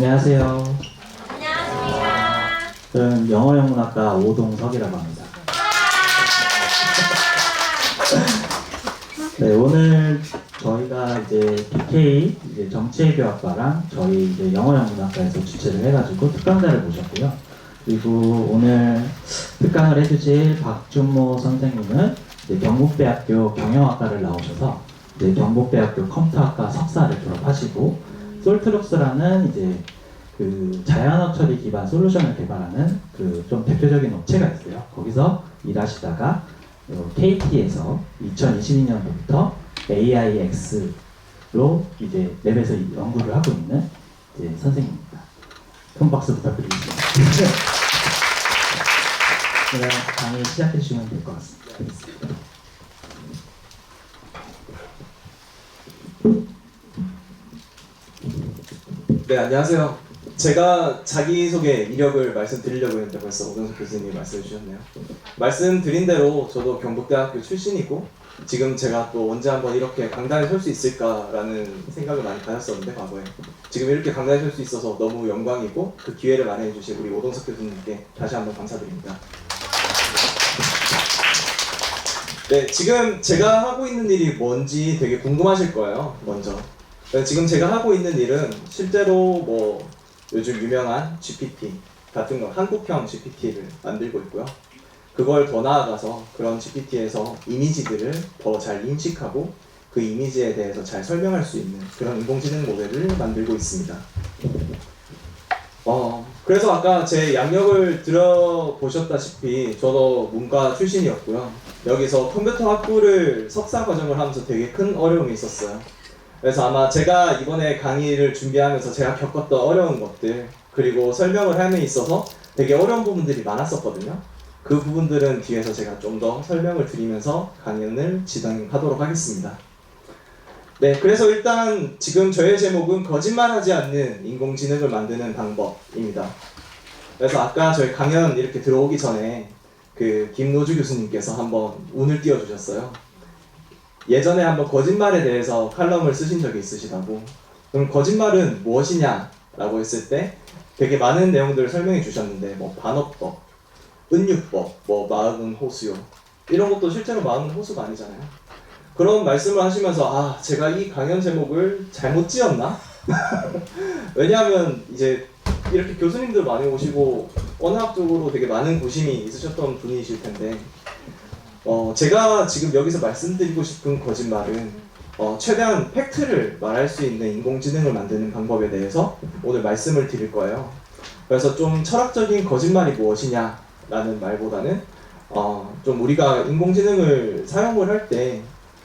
안녕하세요. 안녕하십니까. 저는 영어영문학과 오동석이라고 합니다. 네, 오늘 저희가 이제 BK 정치외교학과랑 저희 이제 영어영문학과에서 주최를 해가지고 특강자를 모셨고요. 그리고 오늘 특강을 해주실 박준모 선생님은 이제 경북대학교 경영학과를 나오셔서 이제 경북대학교 컴퓨터학과 석사를 졸업하시고 솔트룩스라는 이제 그 자연어 처리 기반 솔루션을 개발하는 그 좀 대표적인 업체가 있어요. 거기서 일하시다가 KT에서 2022년도부터 AIX로 이제 랩에서 연구를 하고 있는 이제 선생님입니다. 큰 박수 부탁드리겠습니다. 그럼 강의 시작해 주시면 될 것 같습니다. 네, 안녕하세요. 제가 자기소개 이력을 말씀드리려고 했는데 벌써 오동석 교수님이 말씀해 주셨네요. 말씀드린 대로 저도 경북대학교 출신이고 지금 제가 또 언제 한번 이렇게 강단에 설 수 있을까라는 생각을 많이 가졌었는데 과거에 지금 이렇게 강단에 설 수 있어서 너무 영광이고 그 기회를 마련해 주신 우리 오동석 교수님께 다시 한번 감사드립니다. 네, 지금 제가 하고 있는 일이 뭔지 되게 궁금하실 거예요. 먼저 지금 제가 하고 있는 일은 실제로 뭐 요즘 유명한 GPT 같은 거 한국형 GPT를 만들고 있고요. 그걸 더 나아가서 그런 GPT에서 이미지들을 더 잘 인식하고 그 이미지에 대해서 잘 설명할 수 있는 그런 인공지능 모델을 만들고 있습니다. 그래서 아까 제 양력을 들어보셨다시피 저도 문과 출신이었고요. 여기서 컴퓨터 학부를 석사 과정을 하면서 되게 큰 어려움이 있었어요. 그래서 아마 제가 이번에 강의를 준비하면서 제가 겪었던 어려운 것들 그리고 설명을 함에 있어서 되게 어려운 부분들이 많았었거든요. 그 부분들은 뒤에서 제가 좀 더 설명을 드리면서 강연을 진행하도록 하겠습니다. 네, 그래서 일단 지금 저의 제목은 거짓말하지 않는 인공지능을 만드는 방법입니다. 그래서 아까 저희 강연 이렇게 들어오기 전에 그 김노주 교수님께서 한번 운을 띄워주셨어요. 예전에 한번 거짓말에 대해서 칼럼을 쓰신 적이 있으시다고. 그럼 거짓말은 무엇이냐? 라고 했을 때 되게 많은 내용들을 설명해 주셨는데 뭐 반어법, 은유법, 뭐 마음은 호수요 이런 것도 실제로 마음은 호수가 아니잖아요. 그런 말씀을 하시면서 제가 이 강연 제목을 잘못 지었나? 왜냐하면 이제 이렇게 교수님들 많이 오시고 언어학적으로 되게 많은 고심이 있으셨던 분이실 텐데 제가 지금 여기서 말씀드리고 싶은 거짓말은 최대한 팩트를 말할 수 있는 인공지능을 만드는 방법에 대해서 오늘 말씀을 드릴 거예요. 그래서 좀 철학적인 거짓말이 무엇이냐라는 말보다는 좀 우리가 인공지능을 사용을 할 때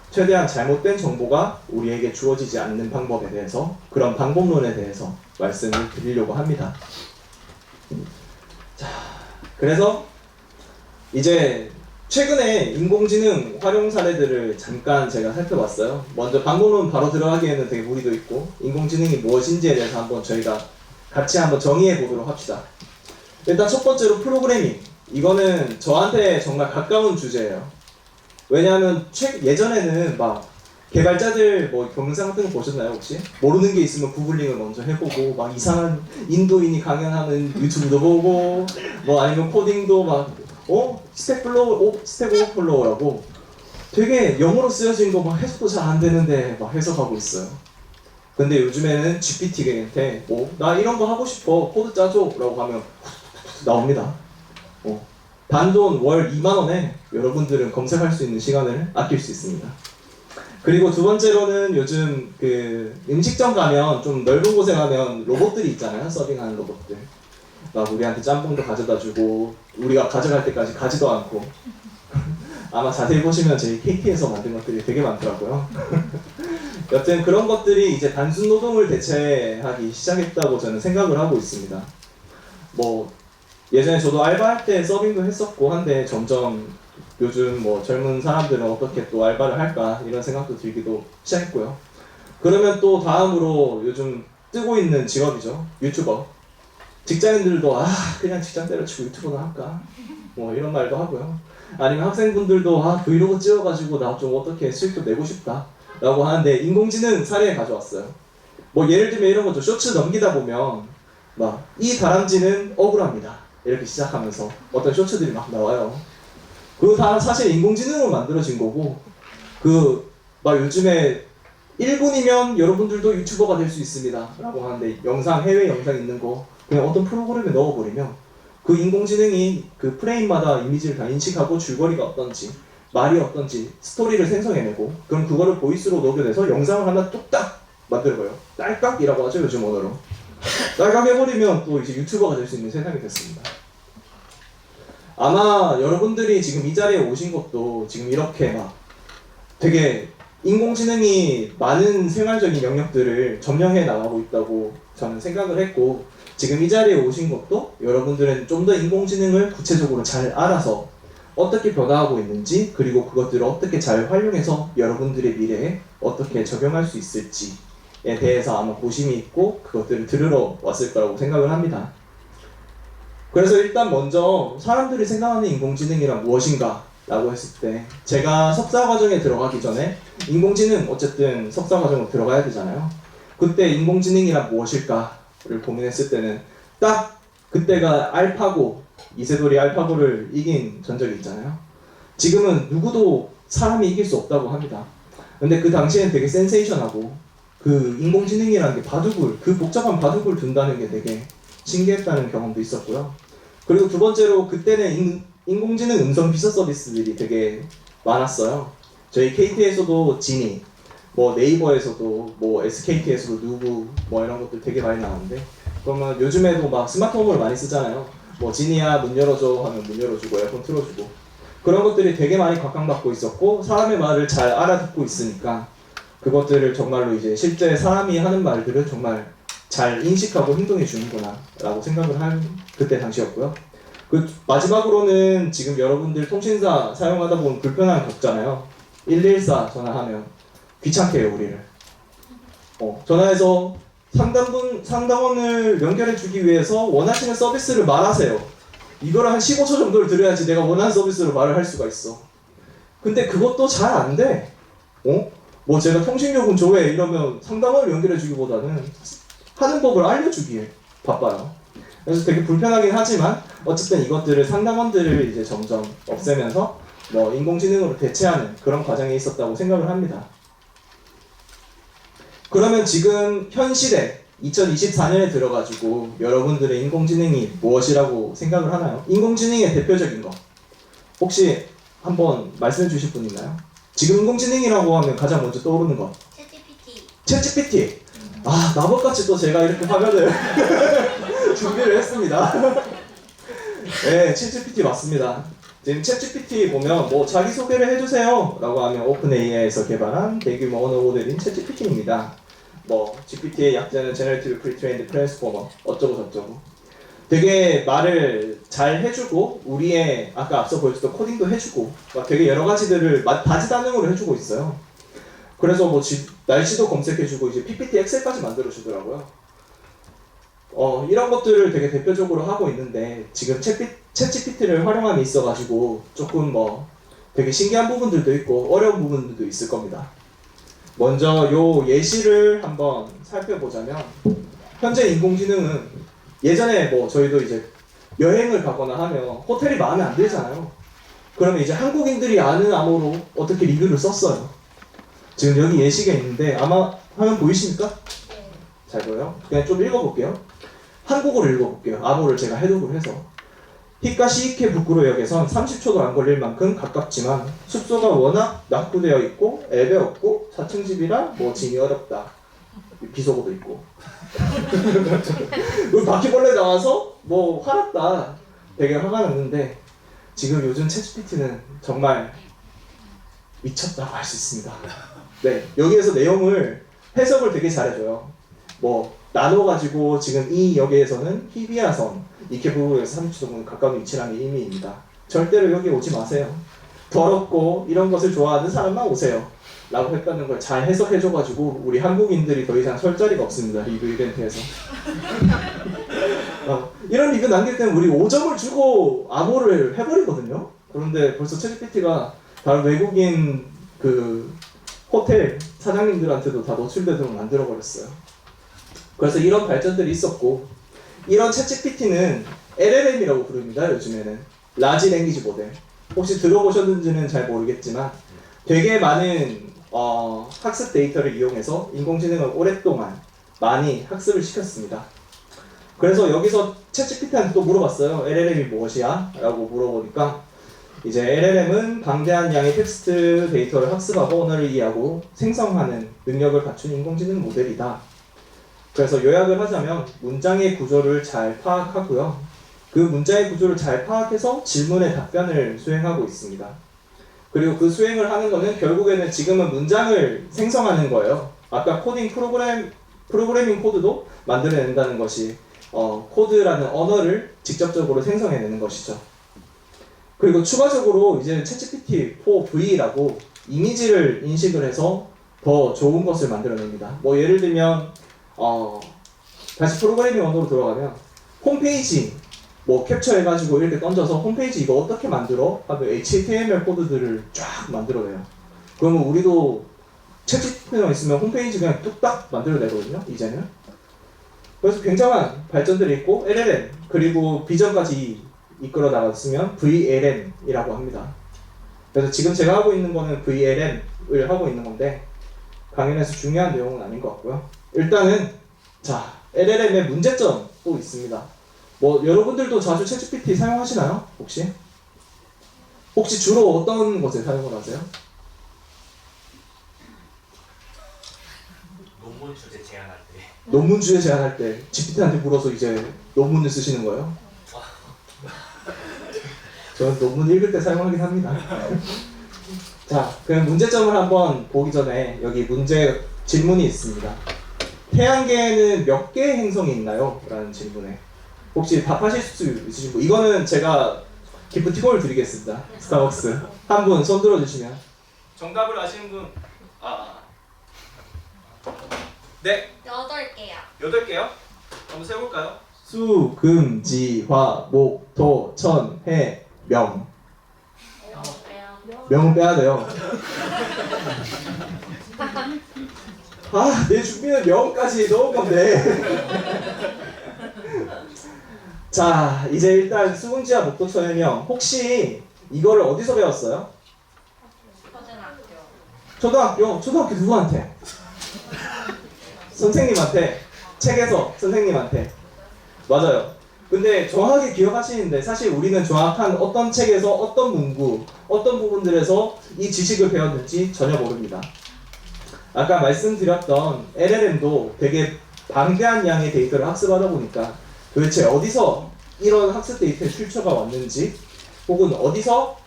최대한 잘못된 정보가 우리에게 주어지지 않는 방법에 대해서 그런 방법론에 대해서 말씀을 드리려고 합니다. 자, 그래서 이제 최근에 인공지능 활용 사례들을 잠깐 제가 살펴봤어요. 먼저 방법론 바로 들어가기에는 되게 무리도 있고 인공지능이 무엇인지에 대해서 한번 저희가 같이 한번 정의해 보도록 합시다. 일단 첫 번째로 프로그래밍. 이거는 저한테 정말 가까운 주제예요. 왜냐하면 예전에는 막 개발자들 뭐 동영상 같은 거 보셨나요 혹시? 모르는 게 있으면 구글링을 먼저 해보고 막 이상한 인도인이 강연하는 유튜브도 보고 뭐 아니면 코딩도 막 스택 오버플로우라고 되게 영어로 쓰여진 거 막 해석도 잘 안 되는데 막 해석하고 있어요. 근데 요즘에는 GPT한테 나 이런 거 하고 싶어 코드 짜줘 라고 하면 나옵니다. 단돈 월 2만원에 여러분들은 검색할 수 있는 시간을 아낄 수 있습니다. 그리고 두 번째로는 요즘 그 음식점 가면 좀 넓은 곳에 가면 로봇들이 있잖아요. 서빙하는 로봇들. 막 우리한테 짬뽕도 가져다 주고 우리가 가져갈 때까지 가지도 않고 아마 자세히 보시면 저희 KT에서 만든 것들이 되게 많더라고요. 여튼 그런 것들이 이제 단순 노동을 대체하기 시작했다고 저는 생각을 하고 있습니다. 뭐 예전에 저도 알바할 때 서빙도 했었고 한데 점점 요즘 뭐 젊은 사람들은 어떻게 또 알바를 할까 이런 생각도 들기도 시작했고요. 그러면 또 다음으로 요즘 뜨고 있는 직업이죠. 유튜버. 직장인들도 그냥 직장 때려치고 유튜버나 할까? 뭐 이런 말도 하고요. 아니면 학생분들도 브이로그 찍어가지고 나 좀 어떻게 수익도 내고 싶다 라고 하는데 인공지능 사례에 가져왔어요. 뭐 예를 들면 이런 거죠. 쇼츠 넘기다 보면 막 이 다람쥐는 억울합니다. 이렇게 시작하면서 어떤 쇼츠들이 막 나와요. 그거 다 사실 인공지능으로 만들어진 거고 막 요즘에 1분이면 여러분들도 유튜버가 될 수 있습니다 라고 하는데 해외 영상 있는 거 그냥 어떤 프로그램에 넣어버리면 그 인공지능이 그 프레임마다 이미지를 다 인식하고 줄거리가 어떤지 말이 어떤지 스토리를 생성해내고 그럼 그거를 보이스로 녹여내서 영상을 하나 뚝딱 만들어요. 딸깍이라고 하죠 요즘 언어로. 딸깍 해버리면 또 이제 유튜버가 될 수 있는 세상이 됐습니다. 아마 여러분들이 지금 이 자리에 오신 것도 지금 이렇게 막 되게 인공지능이 많은 생활적인 영역들을 점령해 나가고 있다고 저는 생각을 했고 지금 이 자리에 오신 것도 여러분들은 좀 더 인공지능을 구체적으로 잘 알아서 어떻게 변화하고 있는지 그리고 그것들을 어떻게 잘 활용해서 여러분들의 미래에 어떻게 적용할 수 있을지에 대해서 아마 고심이 있고 그것들을 들으러 왔을 거라고 생각을 합니다. 그래서 일단 먼저 사람들이 생각하는 인공지능이란 무엇인가 라고 했을 때 제가 석사과정에 들어가기 전에 인공지능 어쨌든 석사과정으로 들어가야 되잖아요. 그때 인공지능이란 무엇일까를 고민했을 때는 딱 그때가 알파고 이세돌이 알파고를 이긴 전적이 있잖아요. 지금은 누구도 사람이 이길 수 없다고 합니다. 근데 그 당시에는 되게 센세이션하고 그 인공지능이라는 게 그 복잡한 바둑을 둔다는 게 되게 신기했다는 경험도 있었고요. 그리고 두 번째로 그때는 인공지능 음성 비서 서비스들이 되게 많았어요. 저희 KT에서도 지니, 뭐 네이버에서도 뭐 SKT에서도 누구 뭐 이런 것들 되게 많이 나왔는데 그러면 요즘에도 막 스마트홈을 많이 쓰잖아요. 뭐 지니야 문 열어줘 하면 문 열어주고 에어컨 틀어주고 그런 것들이 되게 많이 각광받고 있었고 사람의 말을 잘 알아듣고 있으니까 그것들을 정말로 이제 실제 사람이 하는 말들을 정말 잘 인식하고 행동해 주는구나 라고 생각을 한 그때 당시였고요. 그 마지막으로는 지금 여러분들 통신사 사용하다 보면 불편한 거 없잖아요. 114 전화하면 귀찮게 해요 우리를. 전화해서 상담원을 연결해 주기 위해서 원하시는 서비스를 말하세요. 이거를 한 15초 정도를 들어야지 내가 원하는 서비스로 말을 할 수가 있어. 근데 그것도 잘 안 돼. 뭐 제가 통신요금 조회 이러면 상담원을 연결해 주기보다는 하는 법을 알려주기에 바빠요. 그래서 되게 불편하긴 하지만 어쨌든 이것들을 상담원들을 이제 점점 없애면서 뭐 인공지능으로 대체하는 그런 과정에 있었다고 생각을 합니다. 그러면 지금 현 시대 2024년에 들어가지고 여러분들의 인공지능이 무엇이라고 생각을 하나요? 인공지능의 대표적인 거 혹시 한번 말씀해 주실 분 있나요? 지금 인공지능이라고 하면 가장 먼저 떠오르는 거 챗GPT. 아 마법같이 또 제가 이렇게 화면을 준비를 했습니다. 네, 챗GPT 맞습니다. 지금 챗GPT 보면 뭐 자기소개를 해주세요 라고 하면 오픈AI에서 개발한 대규모 언어 모델인 챗GPT입니다. 뭐 GPT의 약자는 Generative Pre-trained Transformer 어쩌고 저쩌고 되게 말을 잘 해주고 우리의 아까 앞서 보여줬던 코딩도 해주고 막 되게 여러 가지들을 다재다능으로 해주고 있어요. 그래서 뭐 날씨도 검색해주고 이제 PPT 엑셀까지 만들어주더라고요. 이런 것들을 되게 대표적으로 하고 있는데 지금 챗GPT를 활용함에 있어가지고 조금 뭐 되게 신기한 부분들도 있고 어려운 부분들도 있을 겁니다. 먼저 요 예시를 한번 살펴보자면 현재 인공지능은 예전에 뭐 저희도 이제 여행을 가거나 하면 호텔이 마음에 안 들잖아요. 그러면 이제 한국인들이 아는 암호로 어떻게 리뷰를 썼어요. 지금 여기 예시가 있는데 아마 화면 보이십니까? 잘 보여요? 그냥 좀 읽어볼게요. 한국어로 읽어볼게요. 암호를 제가 해독을 해서 히카시이케 부쿠로역에선 30초도 안 걸릴 만큼 가깝지만 숙소가 워낙 낙후되어 있고 앱에 없고 4층 집이라 뭐 짐이 어렵다. 비속어도 있고 우리 바퀴벌레 나와서 뭐 화났다. 되게 화가 났는데 지금 요즘 챗GPT는 정말 미쳤다고 할 수 있습니다. 네, 여기에서 내용을 해석을 되게 잘해줘요. 뭐 나눠가지고 지금 이 역에서는 히비야섬 이케부쿠로에서 30초 정도 가까운 위치라는 의미입니다. 절대로 여기 오지 마세요. 더럽고 이런 것을 좋아하는 사람만 오세요. 라고 했다는 걸 잘 해석해줘가지고 우리 한국인들이 더 이상 설 자리가 없습니다. 리뷰 이벤트에서. 이런 리뷰 남길 때는 우리 5점을 주고 암호를 해버리거든요. 그런데 벌써 챗GPT가 다른 외국인 그 호텔 사장님들한테도 다 노출되도록 만들어버렸어요. 그래서 이런 발전들이 있었고 이런 챗GPT는 LLM이라고 부릅니다. 요즘에는 라지 랭귀지 모델. 혹시 들어보셨는지는 잘 모르겠지만 되게 많은 학습 데이터를 이용해서 인공지능을 오랫동안 많이 학습을 시켰습니다. 그래서 여기서 챗GPT한테 또 물어봤어요. LLM이 무엇이야? 라고 물어보니까 이제 LLM은 방대한 양의 텍스트 데이터를 학습하고 언어를 이해하고 생성하는 능력을 갖춘 인공지능 모델이다. 그래서 요약을 하자면 문장의 구조를 잘 파악하고요. 그 문장의 구조를 잘 파악해서 질문에 답변을 수행하고 있습니다. 그리고 그 수행을 하는 거는 결국에는 지금은 문장을 생성하는 거예요. 아까 프로그래밍 코드도 만들어낸다는 것이 코드라는 언어를 직접적으로 생성해내는 것이죠. 그리고 추가적으로 이제 챗GPT-4V라고 이미지를 인식을 해서 더 좋은 것을 만들어냅니다. 뭐 예를 들면 다시 프로그래밍 언어로 들어가면 홈페이지 뭐 캡처해가지고 이렇게 던져서 홈페이지 이거 어떻게 만들어? 하면 HTML 코드들을 쫙 만들어내요. 그러면 우리도 챗GPT만 있으면 홈페이지 그냥 뚝딱 만들어내거든요. 이제는. 그래서 굉장한 발전들이 있고 LLM 그리고 비전까지 이끌어 나갔으면 VLM이라고 합니다. 그래서 지금 제가 하고 있는 거는 VLM을 하고 있는 건데 강연에서 중요한 내용은 아닌 것 같고요. 일단은 자 LLM의 문제점 또 있습니다. 뭐 여러분들도 자주 챗GPT 사용하시나요? 혹시 주로 어떤 것에 사용을 하세요? 논문 주제 제안할 때. 논문 주제 제안할 때 GPT한테 물어서 이제 논문을 쓰시는 거예요? 저는 논문 읽을 때 사용하긴 합니다. 자, 그럼 문제점을 한번 보기 전에 여기 질문이 있습니다. 태양계에는 몇 개의 행성이 있나요? 라는 질문에 혹시 답하실 수 있으신 분? 이거는 제가 기프티콘을 드리겠습니다. 스타벅스. 한 분 손 들어주시면. 정답을 아시는 분? 네. 8개요. 8개요? 한번 세볼까요? 수, 금, 지, 화, 목, 토, 천, 해, 명. 명은 빼야 돼요. 내 준비는 명까지 넣을 건데. 자, 이제 일단 수금지와 목도, 천해명. 혹시 이거를 어디서 배웠어요? 초등학교 누구한테? 선생님한테. 책에서 선생님한테. 맞아요. 근데 정확하게 기억하시는데 사실 우리는 정확한 어떤 책에서 어떤 문구, 어떤 부분들에서 이 지식을 배웠는지 전혀 모릅니다. 아까 말씀드렸던 LLM도 되게 방대한 양의 데이터를 학습하다 보니까 도대체 어디서 이런 학습 데이터의 출처가 왔는지 혹은 어디서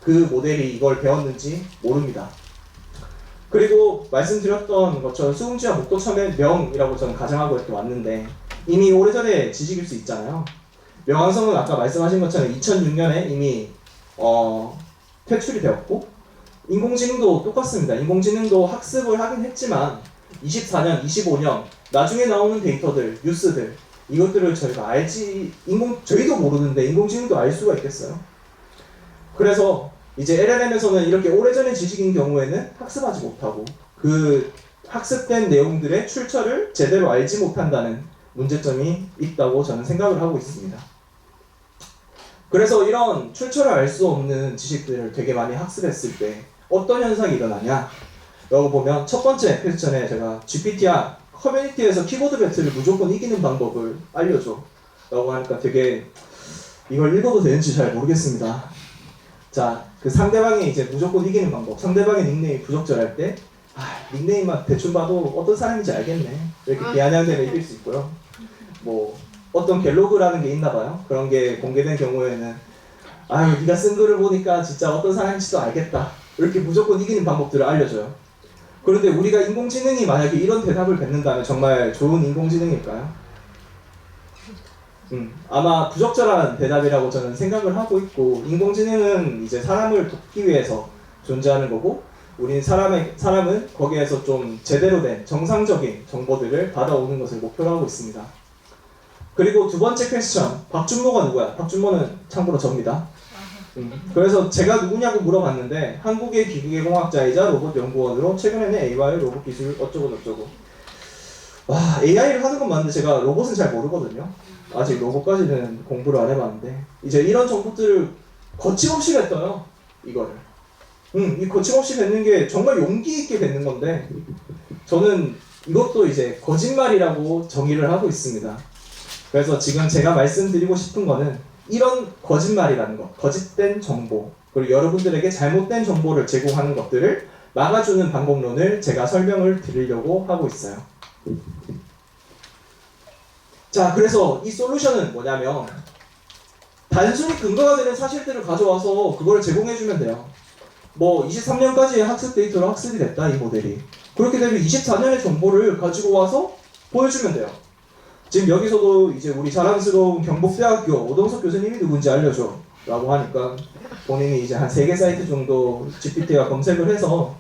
그 모델이 이걸 배웠는지 모릅니다. 그리고 말씀드렸던 것처럼 수음지와 목도천의 명이라고 저는 가정하고 이렇게 왔는데 이미 오래전에 지식일 수 있잖아요. 명왕성은 아까 말씀하신 것처럼 2006년에 이미 퇴출이 되었고 인공지능도 똑같습니다. 인공지능도 학습을 하긴 했지만 24년, 25년 나중에 나오는 데이터들, 뉴스들 이것들을 저희가 저희도 모르는데 인공지능도 알 수가 있겠어요? 그래서 이제 LLM에서는 이렇게 오래전의 지식인 경우에는 학습하지 못하고 그 학습된 내용들의 출처를 제대로 알지 못한다는 문제점이 있다고 저는 생각을 하고 있습니다. 그래서 이런 출처를 알 수 없는 지식들을 되게 많이 학습했을 때 어떤 현상이 일어나냐 라고 보면 첫 번째 퀘스천에 제가 GPT야 커뮤니티에서 키보드 배틀을 무조건 이기는 방법을 알려줘 라고 하니까 되게 이걸 읽어도 되는지 잘 모르겠습니다. 자, 그 상대방이 이제 무조건 이기는 방법, 상대방의 닉네임이 부적절할 때 닉네임만 대충 봐도 어떤 사람인지 알겠네 이렇게 비아냥대면 이길 수 있고요. 뭐 어떤 갤로그라는 게 있나 봐요. 그런 게 공개된 경우에는 네가 쓴 글을 보니까 진짜 어떤 사람인지도 알겠다 이렇게 무조건 이기는 방법들을 알려줘요. 그런데 우리가 인공지능이 만약에 이런 대답을 뱉는다면 정말 좋은 인공지능일까요? 아마 부적절한 대답이라고 저는 생각을 하고 있고 인공지능은 이제 사람을 돕기 위해서 존재하는 거고 우리는 사람은 거기에서 좀 제대로 된 정상적인 정보들을 받아오는 것을 목표로 하고 있습니다. 그리고 두 번째 퀘스천, 박준모가 누구야? 박준모는 참고로 접니다. 그래서 제가 누구냐고 물어봤는데 한국의 기계공학자이자 로봇 연구원으로 최근에는 AI와 로봇 기술 어쩌고 저쩌고 AI를 하는 건 맞는데 제가 로봇은 잘 모르거든요. 아직 로봇까지는 공부를 안 해봤는데 이제 이런 정보들을 거침없이 뱉어요. 이거를. 이 거침없이 뱉는 게 정말 용기 있게 뱉는 건데 저는 이것도 이제 거짓말이라고 정의를 하고 있습니다. 그래서 지금 제가 말씀드리고 싶은 거는 이런 거짓말이라는 것, 거짓된 정보, 그리고 여러분들에게 잘못된 정보를 제공하는 것들을 막아주는 방법론을 제가 설명을 드리려고 하고 있어요. 자, 그래서 이 솔루션은 뭐냐면 단순히 근거가 되는 사실들을 가져와서 그걸 제공해주면 돼요. 뭐 23년까지의 학습 데이터로 학습이 됐다, 이 모델이. 그렇게 되면 24년의 정보를 가지고 와서 보여주면 돼요. 지금 여기서도 이제 우리 자랑스러운 경북대학교 오동석 교수님이 누군지 알려줘 라고 하니까 본인이 이제 한 3개 사이트 정도 GPT가 검색을 해서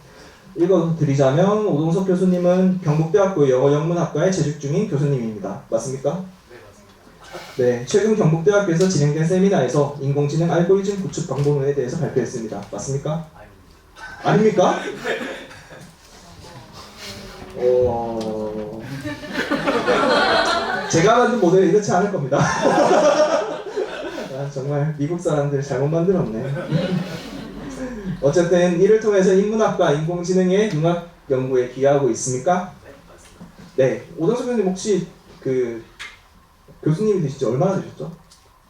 읽어드리자면 오동석 교수님은 경북대학교 영어영문학과에 재직 중인 교수님입니다. 맞습니까? 네, 맞습니다. 네, 최근 경북대학교에서 진행된 세미나에서 인공지능 알고리즘 구축 방법론에 대해서 발표했습니다. 맞습니까? 아닙니까? 제가 만든 모델은 이렇지 않을 겁니다. 아, 정말 미국 사람들 잘못 만들었네. 어쨌든 이를 통해서 인문학과 인공지능의 융합 연구에 기여하고 있습니까? 네, 맞습니다. 네, 오동석 교수님 혹시 그 교수님이 되신 지 얼마나 되셨죠?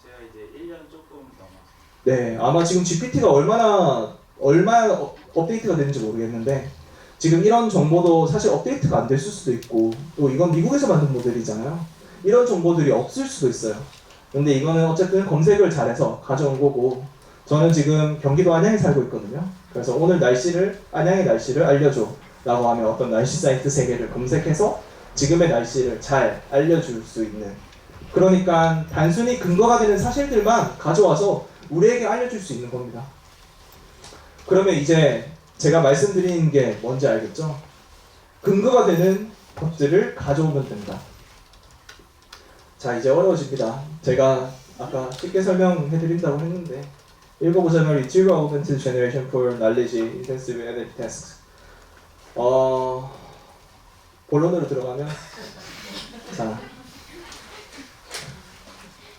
제가 이제 1년 조금 넘었어요. 네, 아마 지금 GPT가 얼마나 업데이트가 되는지 모르겠는데 지금 이런 정보도 사실 업데이트가 안 됐을 수도 있고 또 이건 미국에서 만든 모델이잖아요. 이런 정보들이 없을 수도 있어요. 근데 이거는 어쨌든 검색을 잘해서 가져온 거고 저는 지금 경기도 안양에 살고 있거든요. 그래서 오늘 안양의 날씨를 알려줘 라고 하면 어떤 날씨 사이트 3개를 검색해서 지금의 날씨를 잘 알려줄 수 있는, 그러니까 단순히 근거가 되는 사실들만 가져와서 우리에게 알려줄 수 있는 겁니다. 그러면 이제 제가 말씀드리는 게 뭔지 알겠죠? 근거가 되는 것들을 가져오면 된다. 자, 이제 어려워집니다. 제가 아까 쉽게 설명해드린다고 했는데 읽어보자면 Retrieval Augmented Generation for Knowledge Intensive Analytic Tasks. 본론으로 들어가면 자,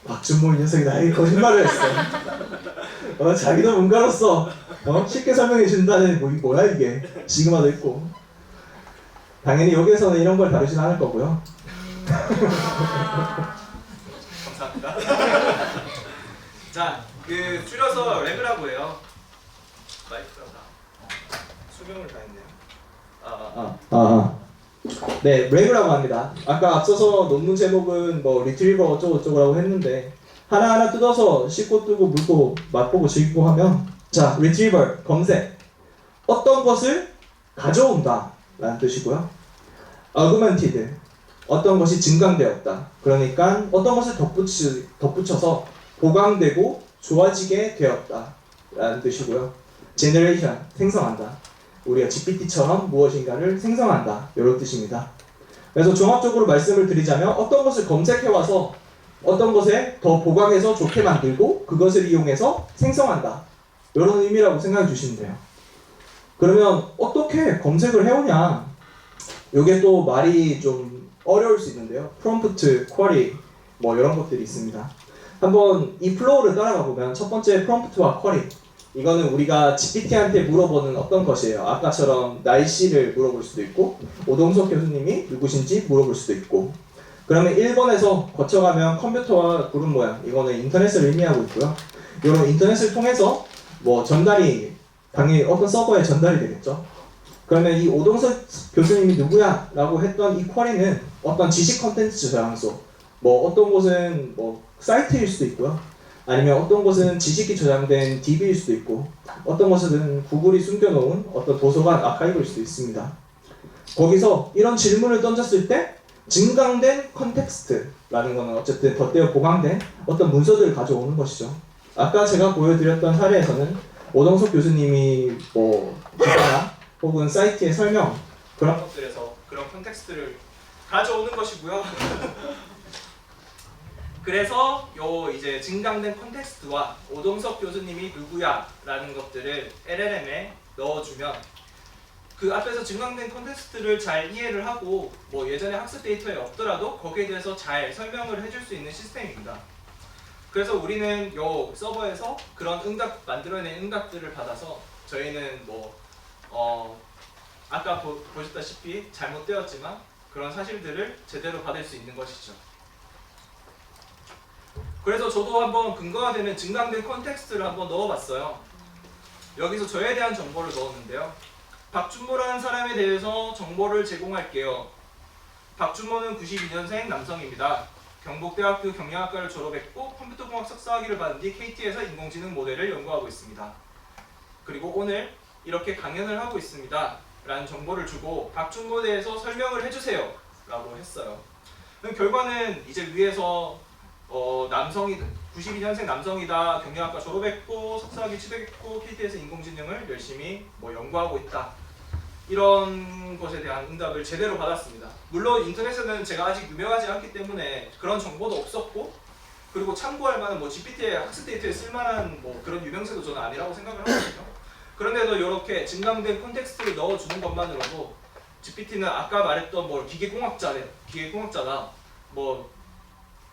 박준모 이 녀석이 나에게 거짓말을 했어. 자기도 문과로서 쉽게 설명해 준다는 뭐야 이게 시그마도 있고. 당연히 여기에서는 이런 걸 다루진 않을 거고요. 감사합니다. 자, 그 줄여서 랩이라고 해요. 마이크가 수명을 다 했네요. 네, 랩이라고 합니다. 아까 앞서서 논문 제목은 뭐 리트리버 어쩌고저쩌고라고 했는데 하나하나 뜯어서 씹고 뜨고 물고 맛보고 즐기고 하면 자, retrieval, 검색. 어떤 것을 가져온다 라는 뜻이고요. augmented, 어떤 것이 증강되었다. 그러니까 어떤 것을 덧붙여서 보강되고 좋아지게 되었다 라는 뜻이고요. generation, 생성한다. 우리가 GPT처럼 무엇인가를 생성한다. 이런 뜻입니다. 그래서 종합적으로 말씀을 드리자면 어떤 것을 검색해와서 어떤 것에 더 보강해서 좋게 만들고 그것을 이용해서 생성한다. 이런 의미라고 생각해 주시면 돼요. 그러면 어떻게 검색을 해오냐? 이게 또 말이 좀 어려울 수 있는데요. 프롬프트, 쿼리 뭐 이런 것들이 있습니다. 한번 이 플로우를 따라가 보면 첫 번째 프롬프트와 쿼리, 이거는 우리가 GPT한테 물어보는 어떤 것이에요. 아까처럼 날씨를 물어볼 수도 있고 오동석 교수님이 누구신지 물어볼 수도 있고, 그러면 1번에서 거쳐가면 컴퓨터와 구름 모양, 이거는 인터넷을 의미하고 있고요. 이런 인터넷을 통해서 뭐 전달이 당연히 어떤 서버에 전달이 되겠죠. 그러면 이 오동석 교수님이 누구야? 라고 했던 이 쿼리는 어떤 지식 컨텐츠 저장소, 뭐 어떤 곳은 뭐 사이트일 수도 있고요. 아니면 어떤 곳은 지식이 저장된 DB일 수도 있고, 어떤 곳은 구글이 숨겨놓은 어떤 도서관 아카이브일 수도 있습니다. 거기서 이런 질문을 던졌을 때 증강된 컨텍스트라는 것은 어쨌든 덧대어 보강된 어떤 문서들을 가져오는 것이죠. 아까 제가 보여드렸던 사례에서는 오동석 교수님이 뭐 기사나 혹은 사이트의 설명 그런 것들에서 그런 컨텍스트를 가져오는 것이고요. 그래서 요 이제 증강된 컨텍스트와 오동석 교수님이 누구야 라는 것들을 LLM에 넣어주면 그 앞에서 증강된 컨텍스트를 잘 이해를 하고 뭐 예전에 학습 데이터에 없더라도 거기에 대해서 잘 설명을 해줄 수 있는 시스템입니다. 그래서 우리는 요 서버에서 그런 응답 만들어낸 응답들을 받아서 저희는 아까 보셨다시피 잘못되었지만 그런 사실들을 제대로 받을 수 있는 것이죠. 그래서 저도 한번 근거가 되는 증강된 컨텍스트를 한번 넣어봤어요. 여기서 저에 대한 정보를 넣었는데요. 박준모라는 사람에 대해서 정보를 제공할게요. 박준모는 92년생 남성입니다. 경북대학교 경영학과를 졸업했고 컴퓨터공학 석사학위를 받은 뒤 KT에서 인공지능 모델을 연구하고 있습니다. 그리고 오늘 이렇게 강연을 하고 있습니다. 라는 정보를 주고 박준모에 대해서 설명을 해주세요. 라고 했어요. 결과는 이제 위에서 남성이 92년생 남성이다. 경영학과 졸업했고 석사학위 취득했고 KT에서 인공지능을 열심히 연구하고 있다. 이런 것에 대한 응답을 제대로 받았습니다. 물론 인터넷에는 제가 아직 유명하지 않기 때문에 그런 정보도 없었고 그리고 참고할 만한 GPT의 학습 데이터에 쓸만한 그런 유명세도 저는 아니라고 생각을 하거든요. 그런데도 이렇게 증강된 콘텍스트를 넣어주는 것만으로도 GPT는 아까 말했던 기계공학자다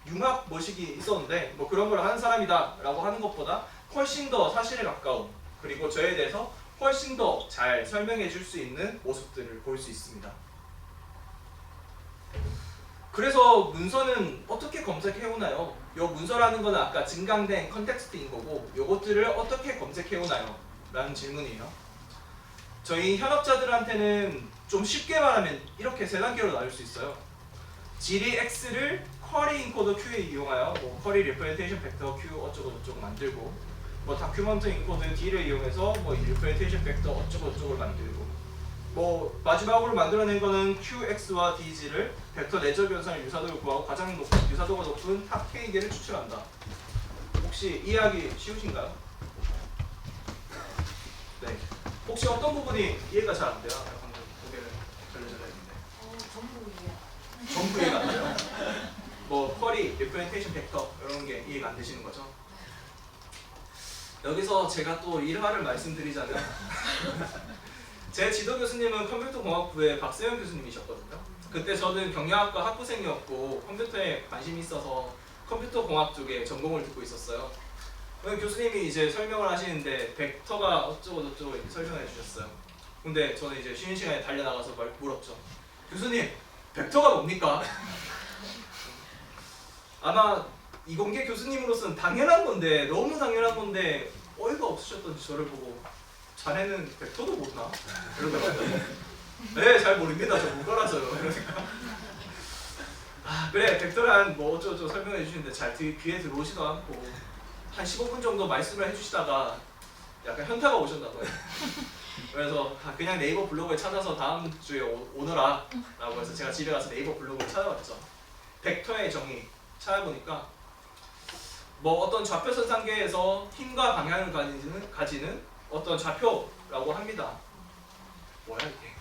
융합 뭐식이 있었는데 그런 걸 하는 사람이다 라고 하는 것보다 훨씬 더 사실에 가까운 그리고 저에 대해서 훨씬 더 잘 설명해 줄 수 있는 모습들을 볼 수 있습니다. 그래서 문서는 어떻게 검색해 오나요? 이 문서라는 거는 아까 증강된 컨텍스트인 거고 이것들을 어떻게 검색해 오나요? 라는 질문이에요. 저희 현업자들한테는 좀 쉽게 말하면 이렇게 세 단계로 나눌 수 있어요. 지리 X를 쿼리 인코더 Q에 이용하여 쿼리 리프레젠테이션 벡터 Q 어쩌고 만들고 다큐먼트 인코드 D를 이용해서 리프레젠테이션 벡터 어쩌고저쩌고를 만들고 마지막으로 만들어낸 거는 QX와 DG를 벡터 내적 연산의 유사도를 구하고 가장 높은 유사도가 높은 탑 K개를 추출한다. 혹시 이해하기 쉬우신가요? 네. 혹시 어떤 부분이 이해가 잘 안 돼요? 방금 고개를 돌려줘야 했는데. 전부 이해가 안 돼요? 쿼리, 리프레젠테이션 벡터 이런 게 이해가 안 되시는 거죠? 여기서 제가 또 일화를 말씀드리자면 제 지도 교수님은 컴퓨터공학부의 박세영 교수님이셨거든요. 그때 저는 경영학과 학부생이었고 컴퓨터에 관심이 있어서 컴퓨터공학 쪽에 전공을 듣고 있었어요. 교수님이 이제 설명을 하시는데 벡터가 어쩌고저쩌고 이렇게 설명해 주셨어요. 근데 저는 이제 쉬는 시간에 달려나가서 물었죠. 교수님, 벡터가 뭡니까? 아마 이공계 교수님으로서는 당연한 건데 너무 당연한 건데 어이가 없으셨던지 저를 보고 자네는 벡터도 모르나? 이러더라고요. 네, 잘 모릅니다. 저 못 알아서요. 그러니까 그래, 벡터란 어쩌고저쩌고 설명해 주시는데 잘 귀에 들어오지도 않고 한 15분 정도 말씀을 해주시다가 약간 현타가 오셨나 봐요. 그래서 그냥 네이버 블로그에 찾아서 다음 주에 오너라 라고 해서 제가 집에 가서 네이버 블로그를 찾아봤죠. 벡터의 정의 찾아보니까 어떤 좌표선상계에서 힘과 방향을 가지는 어떤 좌표라고 합니다. 뭐야 이게?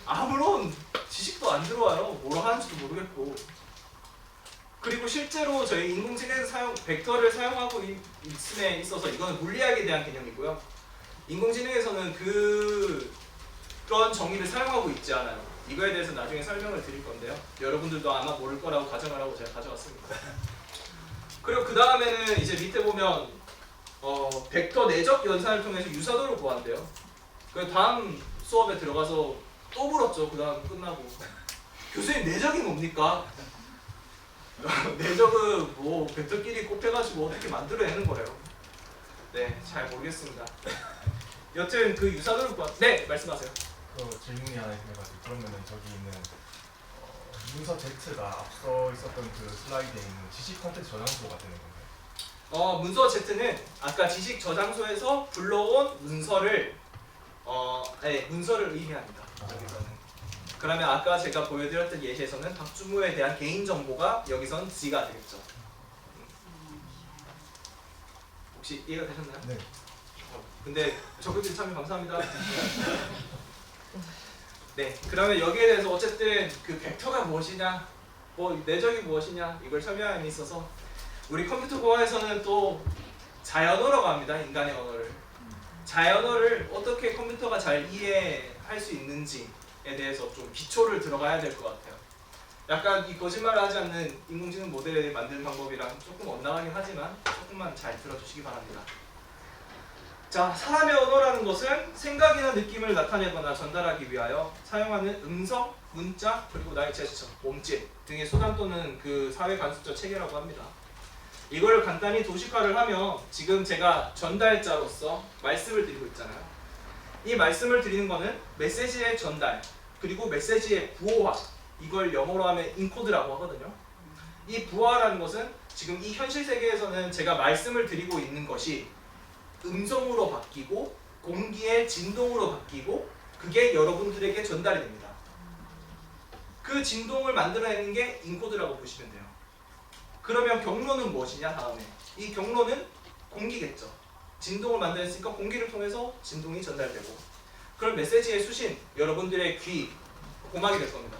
아무런 지식도 안 들어와요. 뭐라 하는지도 모르겠고. 그리고 실제로 저희 인공지능에서 벡터를 사용하고 있음에 있어서 이거는 물리학에 대한 개념이고요. 인공지능에서는 그런 정의를 사용하고 있지 않아요. 이거에 대해서 나중에 설명을 드릴 건데요. 여러분들도 아마 모를 거라고 가정을 하고 제가 가져왔습니다. 그리고 그 다음에는 이제 밑에 보면 벡터 내적 연산을 통해서 유사도를 구한대요. 그 다음 수업에 들어가서 또 물었죠. 그 다음 끝나고 교수님 내적이 뭡니까? 내적은 벡터끼리 곱해가지고 어떻게 만들어내는 거예요. 네, 잘 모르겠습니다. 여튼 그 유사도를 네, 말씀하세요. 질문이 하나 있어가지고 그러면은 저기 있는 문서 Z가 앞서 있었던 그 슬라이드에 있는 지식 컨텐츠 저장소가 되는 건가요? 문서 Z는 아까 지식 저장소에서 불러온 문서를 문서를 의미합니다. 여기서는. 그러면 아까 제가 보여드렸던 예시에서는 박준모에 대한 개인 정보가 여기선 G가 되겠죠. 혹시 이해가 되셨나요? 네. 근데 적극적인 참여 감사합니다. 네, 그러면 여기에 대해서 어쨌든 그 벡터가 무엇이냐, 내적이 무엇이냐 이걸 설명함에 있어서 우리 컴퓨터 공학에서는 또 자연 언어라고 합니다. 인간의 언어를. 자연어를 어떻게 컴퓨터가 잘 이해할 수 있는지에 대해서 좀 기초를 들어가야 될 것 같아요. 약간 이 거짓말을 하지 않는 인공지능 모델을 만드는 방법이랑 조금 엇나가긴 하지만 조금만 잘 들어주시기 바랍니다. 자, 사람의 언어라는 것은 생각이나 느낌을 나타내거나 전달하기 위하여 사용하는 음성, 문자, 그리고 나의 제스처, 몸짓 등의 수단 또는 그 사회 간접적 체계라고 합니다. 이걸 간단히 도식화를 하면 지금 제가 전달자로서 말씀을 드리고 있잖아요. 이 말씀을 드리는 거는 메시지의 전달, 그리고 메시지의 부호화, 이걸 영어로 하면 인코드라고 하거든요. 이 부호화라는 것은 지금 이 현실 세계에서는 제가 말씀을 드리고 있는 것이 음성으로 바뀌고 공기의 진동으로 바뀌고 그게 여러분들에게 전달이 됩니다. 그 진동을 만들어내는 게 인코드라고 보시면 돼요. 그러면 경로는 무엇이냐 다음에 이 경로는 공기겠죠. 진동을 만들었으니까 공기를 통해서 진동이 전달되고 그럼 메시지의 수신, 여러분들의 귀, 고막이 될 겁니다.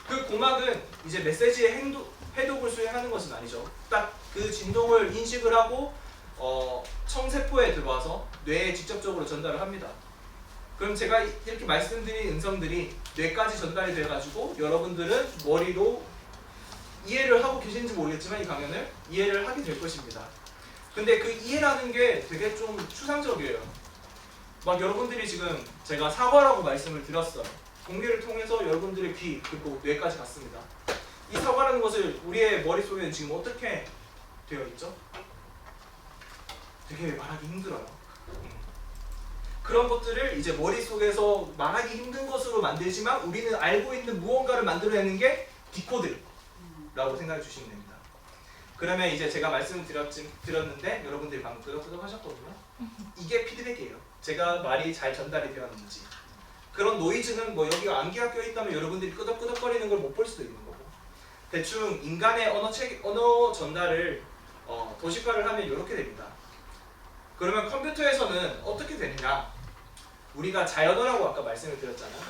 그 고막은 이제 메시지의 해독을 수행하는 것은 아니죠. 딱 그 진동을 인식을 하고 청세포에 들어와서 뇌에 직접적으로 전달을 합니다. 그럼 제가 이렇게 말씀드린 음성들이 뇌까지 전달이 돼가지고 여러분들은 머리로 이해를 하고 계시는지 모르겠지만 이 강연을 이해를 하게 될 것입니다. 근데 그 이해라는 게 되게 좀 추상적이에요. 막 여러분들이 지금 제가 사과라고 말씀을 드렸어요. 공기를 통해서 여러분들의 귀 그리고 뇌까지 갔습니다. 이 사과라는 것을 우리의 머릿속에는 지금 어떻게 되어 있죠? 되게 말하기 힘들어요. 그런 것들을 이제 머릿속에서 말하기 힘든 것으로 만들지만 우리는 알고 있는 무언가를 만들어내는 게 디코드라고 생각해 주시면 됩니다. 그러면 이제 제가 말씀을 드렸는데 여러분들이 방금 끄덕끄덕 하셨거든요. 이게 피드백이에요. 제가 말이 잘 전달이 되었는지. 그런 노이즈는 뭐 여기가 안개가 껴있다면 여러분들이 끄덕끄덕거리는 걸 못 볼 수도 있는 거고 대충 인간의 언어 전달을 도식화를 하면 이렇게 됩니다. 그러면 컴퓨터에서는 어떻게 되느냐? 우리가 자연어라고 아까 말씀을 드렸잖아요.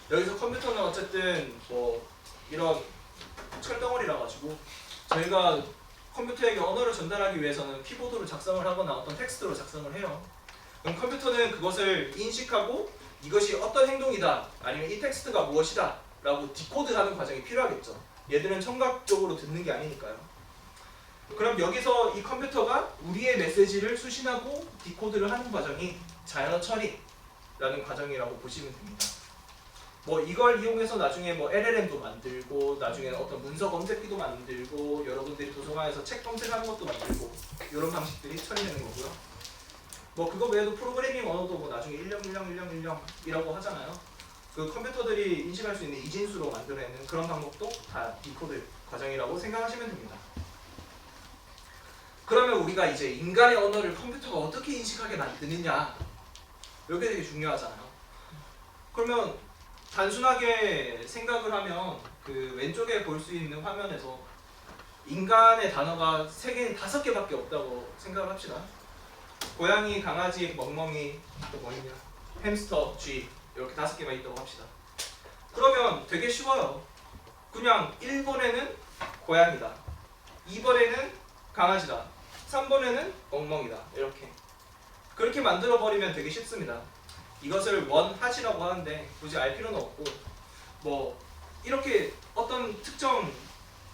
여기서 컴퓨터는 어쨌든 뭐 이런 철덩어리라 가지고 저희가 컴퓨터에게 언어를 전달하기 위해서는 키보드로 작성을 하거나 어떤 텍스트로 작성을 해요. 그럼 컴퓨터는 그것을 인식하고 이것이 어떤 행동이다 아니면 이 텍스트가 무엇이다 라고 디코드하는 과정이 필요하겠죠. 얘들은 청각적으로 듣는 게 아니니까요. 그럼 여기서 이 컴퓨터가 우리의 메시지를 수신하고 디코드를 하는 과정이 자연어 처리라는 과정이라고 보시면 됩니다. 뭐 이걸 이용해서 나중에 뭐 LLM도 만들고 나중에는 어떤 문서 검색기도 만들고 여러분들이 도서관에서 책 검색하는 것도 만들고 이런 방식들이 처리되는 거고요. 뭐 그거 외에도 프로그래밍 언어도 뭐 나중에 10101010이라고 하잖아요. 그 컴퓨터들이 인식할 수 있는 이진수로 만들어내는 그런 방법도 다 디코드 과정이라고 생각하시면 됩니다. 그러면 우리가 이제 인간의 언어를 컴퓨터가 어떻게 인식하게 만드느냐 이게 되게 중요하잖아요. 그러면 단순하게 생각을 하면 그 왼쪽에 볼 수 있는 화면에서 인간의 단어가 3개, 5개밖에 없다고 생각을 합시다. 고양이, 강아지, 멍멍이, 또 뭐 있냐? 햄스터, 쥐 이렇게 5개만 있다고 합시다. 그러면 되게 쉬워요. 그냥 1번에는 고양이다, 2번에는 강아지다, 3번에는 멍멍이다 이렇게 그렇게 만들어버리면 되게 쉽습니다. 이것을 원하시라고 하는데 굳이 알 필요는 없고 뭐 이렇게 어떤 특정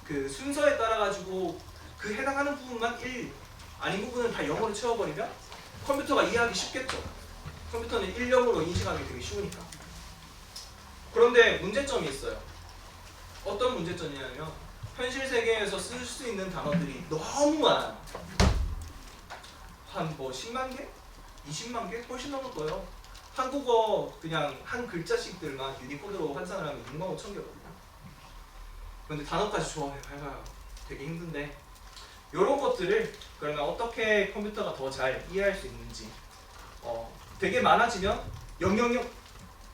그 순서에 따라 가지고 그 해당하는 부분만 1 아닌 부분은 다 0으로 채워버리면 컴퓨터가 이해하기 쉽겠죠. 컴퓨터는 1, 0으로 인식하기 되게 쉬우니까. 그런데 문제점이 있어요. 어떤 문제점이냐면 현실 세계에서 쓸 수 있는 단어들이 너무 많아요. 한 뭐 10만 개? 20만 개? 훨씬 넘을 거예요. 한국어 그냥 한 글자씩들만 유니코드로 환산을 하면 65,000개거든요. 그런데 단어까지 조합해봐요. 되게 힘든데 이런 것들을 그러면 어떻게 컴퓨터가 더 잘 이해할 수 있는지 되게 많아지면 000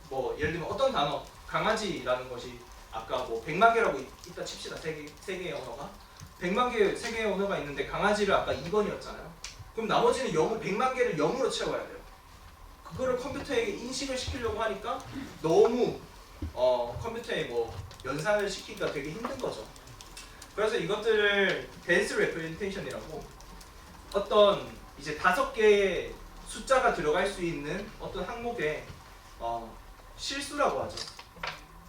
뭐 예를 들면 어떤 단어 강아지라는 것이 아까 뭐 100만 개라고 있다 칩시다. 세 개의 언어가 100만 개, 3개의 언어가 있는데 강아지를 아까 2번이었잖아요. 그럼 나머지는 100만 개를 0으로 채워야 돼요. 그거를 컴퓨터에게 인식을 시키려고 하니까 너무 컴퓨터에 뭐 연산을 시키기가 되게 힘든 거죠. 그래서 이것들을 댄스 레프레젠테이션이라고 어떤 이제 5개의 숫자가 들어갈 수 있는 어떤 항목의 실수라고 하죠.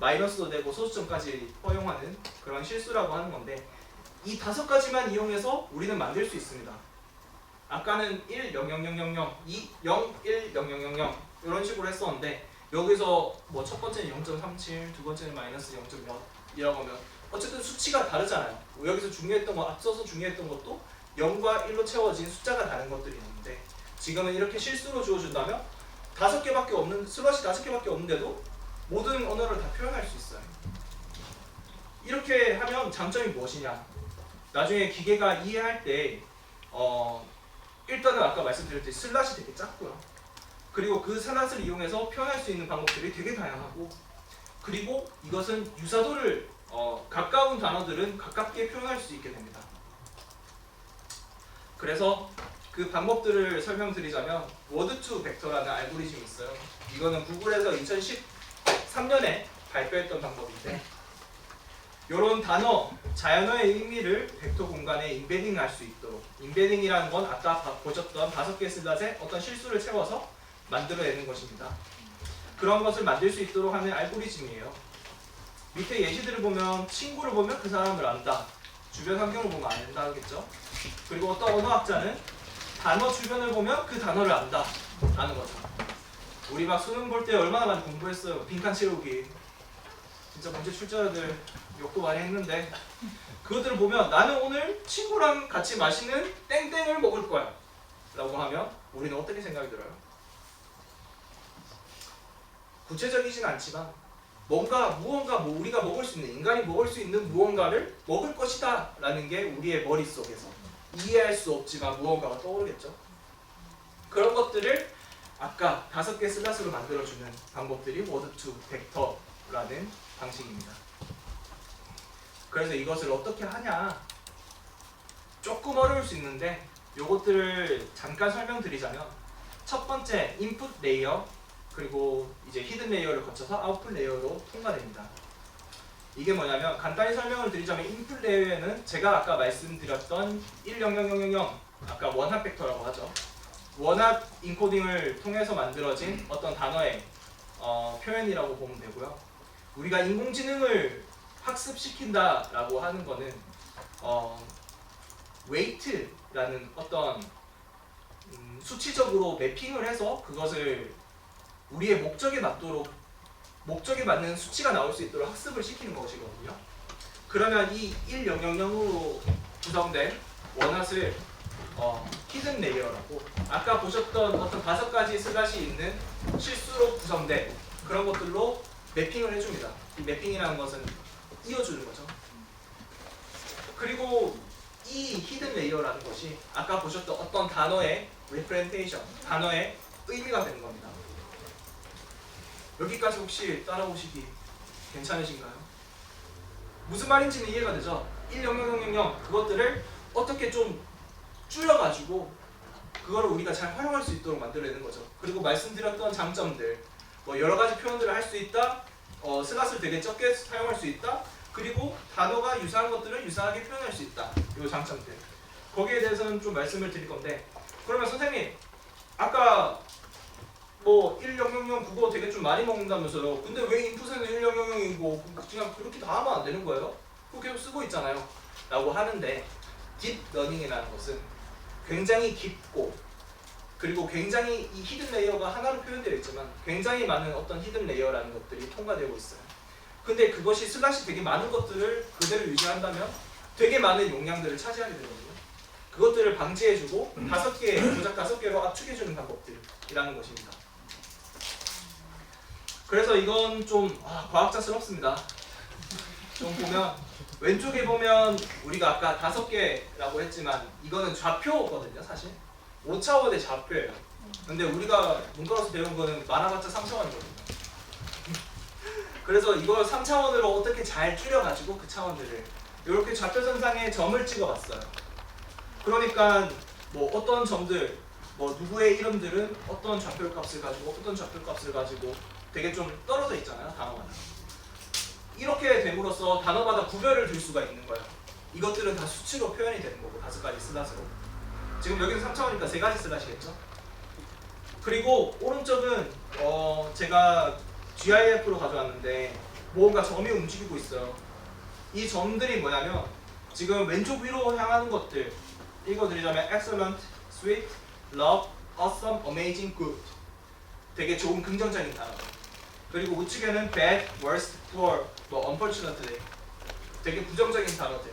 마이너스도 되고 소수점까지 허용하는 그런 실수라고 하는 건데 이 5가지만 이용해서 우리는 만들 수 있습니다. 아까는 1, 0, 0, 0, 0, 0, 2, 0, 1, 0, 0, 0, 0 이런 식으로 했었는데 여기서 뭐 첫 번째는 0.37, 두 번째는 마이너스 0.몇 이라고 하면 어쨌든 수치가 다르잖아요. 여기서 중요했던 거, 앞서서 중요했던 것도 0과 1로 채워진 숫자가 다른 것들이 있는데 지금은 이렇게 실수로 주어준다면 5개밖에 없는, 슬롯이 5개밖에 없는데도 모든 언어를 다 표현할 수 있어요. 이렇게 하면 장점이 무엇이냐? 나중에 기계가 이해할 때 일단은 아까 말씀드렸듯이 슬롯이 되게 작고요. 그리고 그 슬롯을 이용해서 표현할 수 있는 방법들이 되게 다양하고 그리고 이것은 유사도를 가까운 단어들은 가깝게 표현할 수 있게 됩니다. 그래서 그 방법들을 설명드리자면 워드2벡터라는 알고리즘이 있어요. 이거는 구글에서 2013년에 발표했던 방법인데 이런 단어, 자연어의 의미를 벡터 공간에 인베딩할 수 있도록 인베딩이라는 건 아까 보셨던 5개 슬롯에 어떤 실수를 채워서 만들어내는 것입니다. 그런 것을 만들 수 있도록 하는 알고리즘이에요. 밑에 예시들을 보면 친구를 보면 그 사람을 안다. 주변 환경을 보면 안다겠죠. 그리고 어떤 언어학자는 단어 주변을 보면 그 단어를 안다 라는 거죠. 우리 막 수능 볼 때 얼마나 많이 공부했어요. 빈칸 채우기. 진짜 문제 출제자들 욕도 많이 했는데 그것들을 보면 나는 오늘 친구랑 같이 마시는 땡땡을 먹을 거야 라고 하면 우리는 어떻게 생각이 들어요? 구체적이진 않지만 무언가 뭐 우리가 먹을 수 있는, 인간이 먹을 수 있는 무언가를 먹을 것이다 라는 게 우리의 머릿속에서 이해할 수 없지만 무언가가 떠오르겠죠. 그런 것들을 아까 5개 슬롯으로 만들어주는 방법들이 워드2벡터라는 방식입니다. 그래서 이것을 어떻게 하냐, 조금 어려울 수 있는데 요것들을 잠깐 설명드리자면 첫 번째 인풋 레이어, 그리고 이제 히든 레이어를 거쳐서 아웃풋 레이어로 통과됩니다. 이게 뭐냐면 간단히 설명을 드리자면 인풋 레이어에는 제가 아까 말씀드렸던 10000 아까 원합 벡터라고 하죠. 원합 인코딩을 통해서 만들어진 어떤 단어의 표현이라고 보면 되고요. 우리가 인공지능을 학습시킨다라고 하는 거는 웨이트라는 어떤 수치적으로 매핑을 해서 그것을 우리의 목적에 맞도록 목적에 맞는 수치가 나올 수 있도록 학습을 시키는 것이거든요. 그러면 이 1000으로 구성된 원핫을 히든 레이어라고 아까 보셨던 어떤 5가지 슬롯이 있는 실수로 구성된 그런 것들로 매핑을 해줍니다. 이 매핑이라는 것은 띄워주는 거죠. 그리고 이 히든 레이어라는 것이 아까 보셨던 어떤 단어의 리프레젠테이션, 단어의 의미가 되는 겁니다. 여기까지 혹시 따라오시기 괜찮으신가요? 무슨 말인지는 이해가 되죠? 10000 그것들을 어떻게 좀 줄여가지고 그거를 우리가 잘 활용할 수 있도록 만들어내는 거죠. 그리고 말씀드렸던 장점들, 뭐 여러 가지 표현들을 할 수 있다, 슬롯을 되게 적게 사용할 수 있다, 그리고 단어가 유사한 것들을 유사하게 표현할 수 있다. 이 장점들. 거기에 대해서는 좀 말씀을 드릴 건데, 그러면 선생님 아까 뭐 1000 그거 되게 좀 많이 먹는다면서요. 근데 왜 인풋에는 1000이고 그냥 그렇게 다 하면 안 되는 거예요? 그거 계속 쓰고 있잖아요. 라고 하는데 딥러닝이라는 것은 굉장히 깊고 그리고 굉장히 이 히든 레이어가 하나로 표현되어 있지만 굉장히 많은 어떤 히든 레이어라는 것들이 통과되고 있어요. 근데 그것이 슬롯이 되게 많은 것들을 그대로 유지한다면 되게 많은 용량들을 차지하게 되거든요. 그것들을 방지해주고 5개, 조작 5개로 압축해주는 방법들이라는 것입니다. 그래서 이건 좀 과학자스럽습니다. 좀 보면 왼쪽에 보면 우리가 아까 5개라고 했지만 이거는 좌표거든요. 사실 5차원의 좌표예요. 근데 우리가 문과로서 배운 거는 많아봤자 3차원이거든요. 그래서 이걸 3차원으로 어떻게 잘 줄여가지고 그 차원들을 이렇게 좌표선상에 점을 찍어봤어요. 그러니까 뭐 어떤 점들, 뭐 누구의 이름들은 어떤 좌표값을 가지고 어떤 좌표값을 가지고 되게 좀 떨어져 있잖아요. 단어마다. 이렇게 됨으로써 단어마다 구별을 둘 수가 있는 거예요. 이것들은 다 수치로 표현이 되는 거고 5가지 슬롯으로. 지금 여기는 3차원이니까 3가지 슬롯이겠죠. 그리고 오른쪽은 제가 GIF로 가져왔는데 뭔가 점이 움직이고 있어요. 이 점들이 뭐냐면 지금 왼쪽 위로 향하는 것들 읽어드리자면 excellent, sweet, love, awesome, amazing, good 되게 좋은 긍정적인 단어. 그리고 우측에는 bad, worst, poor, 뭐 unfortunately 되게 부정적인 단어들.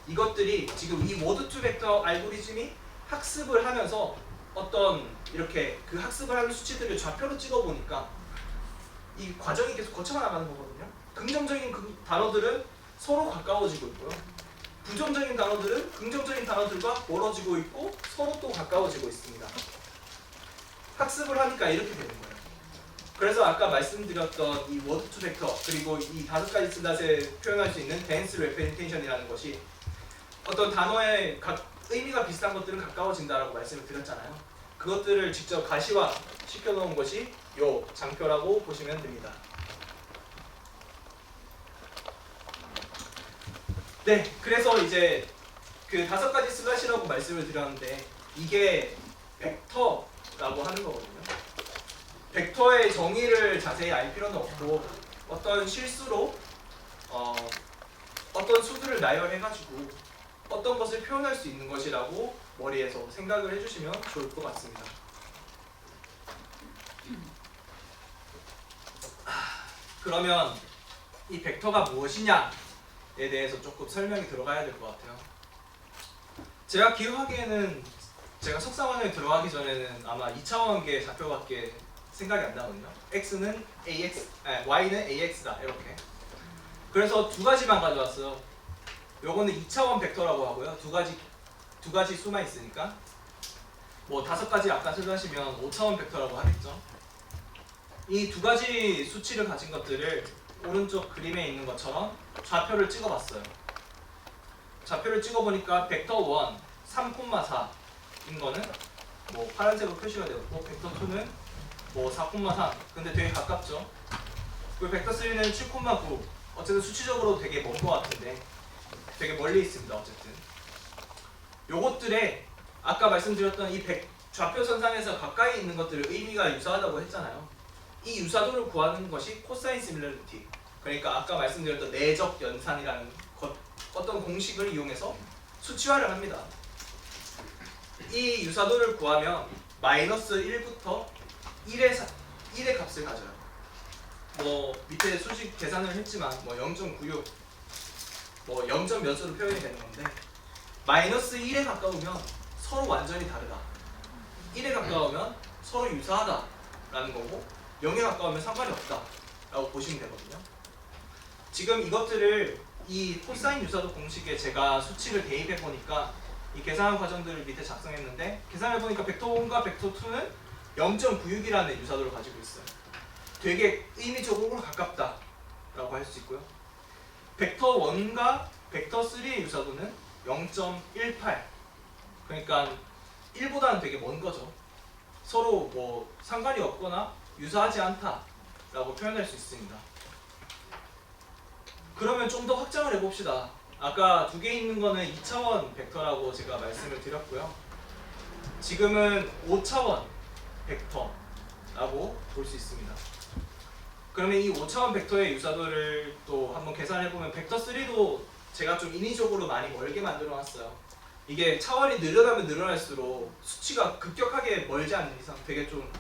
이것들이 지금 이 워드 투 벡터 알고리즘이 학습을 하면서 어떤 이렇게 그 학습을 하는 수치들을 좌표로 찍어 보니까 이 과정이 계속 거쳐 나가는 거거든요. 긍정적인 그 단어들은 서로 가까워지고 있고요. 부정적인 단어들은 긍정적인 단어들과 멀어지고 있고 서로 또 가까워지고 있습니다. 학습을 하니까 이렇게 되는 거예요. 그래서 아까 말씀드렸던 이 워드 투 벡터 그리고 이 5가지 슬랫에 표현할 수 있는 댄스 레프레젠테이션이라는 것이 어떤 단어의 의미가 비슷한 것들은 가까워진다라고 말씀을 드렸잖아요. 그것들을 직접 가시화 시켜놓은 것이 요 장표라고 보시면 됩니다. 네, 그래서 이제 그 5가지 슬랫이라고 말씀을 드렸는데 이게 벡터라고 하는 거거든요. 벡터의 정의를 자세히 알 필요는 없고 어떤 실수로 어떤 수들을 나열해가지고 어떤 것을 표현할 수 있는 것이라고 머리에서 생각을 해주시면 좋을 것 같습니다. 그러면 이 벡터가 무엇이냐에 대해서 조금 설명이 들어가야 될 것 같아요. 제가 기억하기에는 제가 석사과정에 들어가기 전에는 아마 2차원계 좌표밖에 생각이 안 나거든요. x는 ax, y는 ax다 이렇게. 그래서 2가지만 가져왔어요. 요거는 2차원 벡터라고 하고요. 두 가지 수만 있으니까 뭐 5가지 아까 설명하시면 5차원 벡터라고 하겠죠. 이 2가지 수치를 가진 것들을 오른쪽 그림에 있는 것처럼 좌표를 찍어봤어요. 좌표를 찍어보니까 벡터 1 3,4인 거는 뭐 파란색으로 표시가 되었고 벡터 2는 뭐 4,3 근데 되게 가깝죠. 그리고 벡터 3는 7,9 어쨌든 수치적으로 되게 먼 것 같은데 되게 멀리 있습니다. 어쨌든 요것들에 아까 말씀드렸던 이 좌표선상에서 가까이 있는 것들을 의미가 유사하다고 했잖아요. 이 유사도를 구하는 것이 코사인 시밀러리티 그러니까 아까 말씀드렸던 내적 연산이라는 어떤 공식을 이용해서 수치화를 합니다. 이 유사도를 구하면 마이너스 1부터 1의 값을 가져요. 뭐 밑에 수식 계산을 했지만 뭐 0.96 뭐 0점 몇 수로 표현이 되는 건데 마이너스 1에 가까우면 서로 완전히 다르다. 1에 가까우면 서로 유사하다 라는 거고 0에 가까우면 상관이 없다 라고 보시면 되거든요. 지금 이것들을 이 코사인 유사도 공식에 제가 수치를 대입해 보니까 이 계산한 과정들을 밑에 작성했는데 계산해 보니까 벡터 1과 벡터 2는 0.96이라는 유사도를 가지고 있어요. 되게 의미적으로 가깝다 라고 할 수 있고요. 벡터 1과 벡터 3의 유사도는 0.18 그러니까 1보다는 되게 먼 거죠. 서로 뭐 상관이 없거나 유사하지 않다 라고 표현할 수 있습니다. 그러면 좀 더 확장을 해봅시다. 아까 2개 있는 거는 2차원 벡터라고 제가 말씀을 드렸고요. 지금은 5차원 벡터라고 볼 수 있습니다. 그러면 이 5차원 벡터의 유사도를 또 한번 계산해보면 벡터 3도 제가 좀 인위적으로 많이 멀게 만들어 놨어요. 이게 차원이 늘어나면 늘어날수록 수치가 급격하게 멀지 않는 이상 되게 좀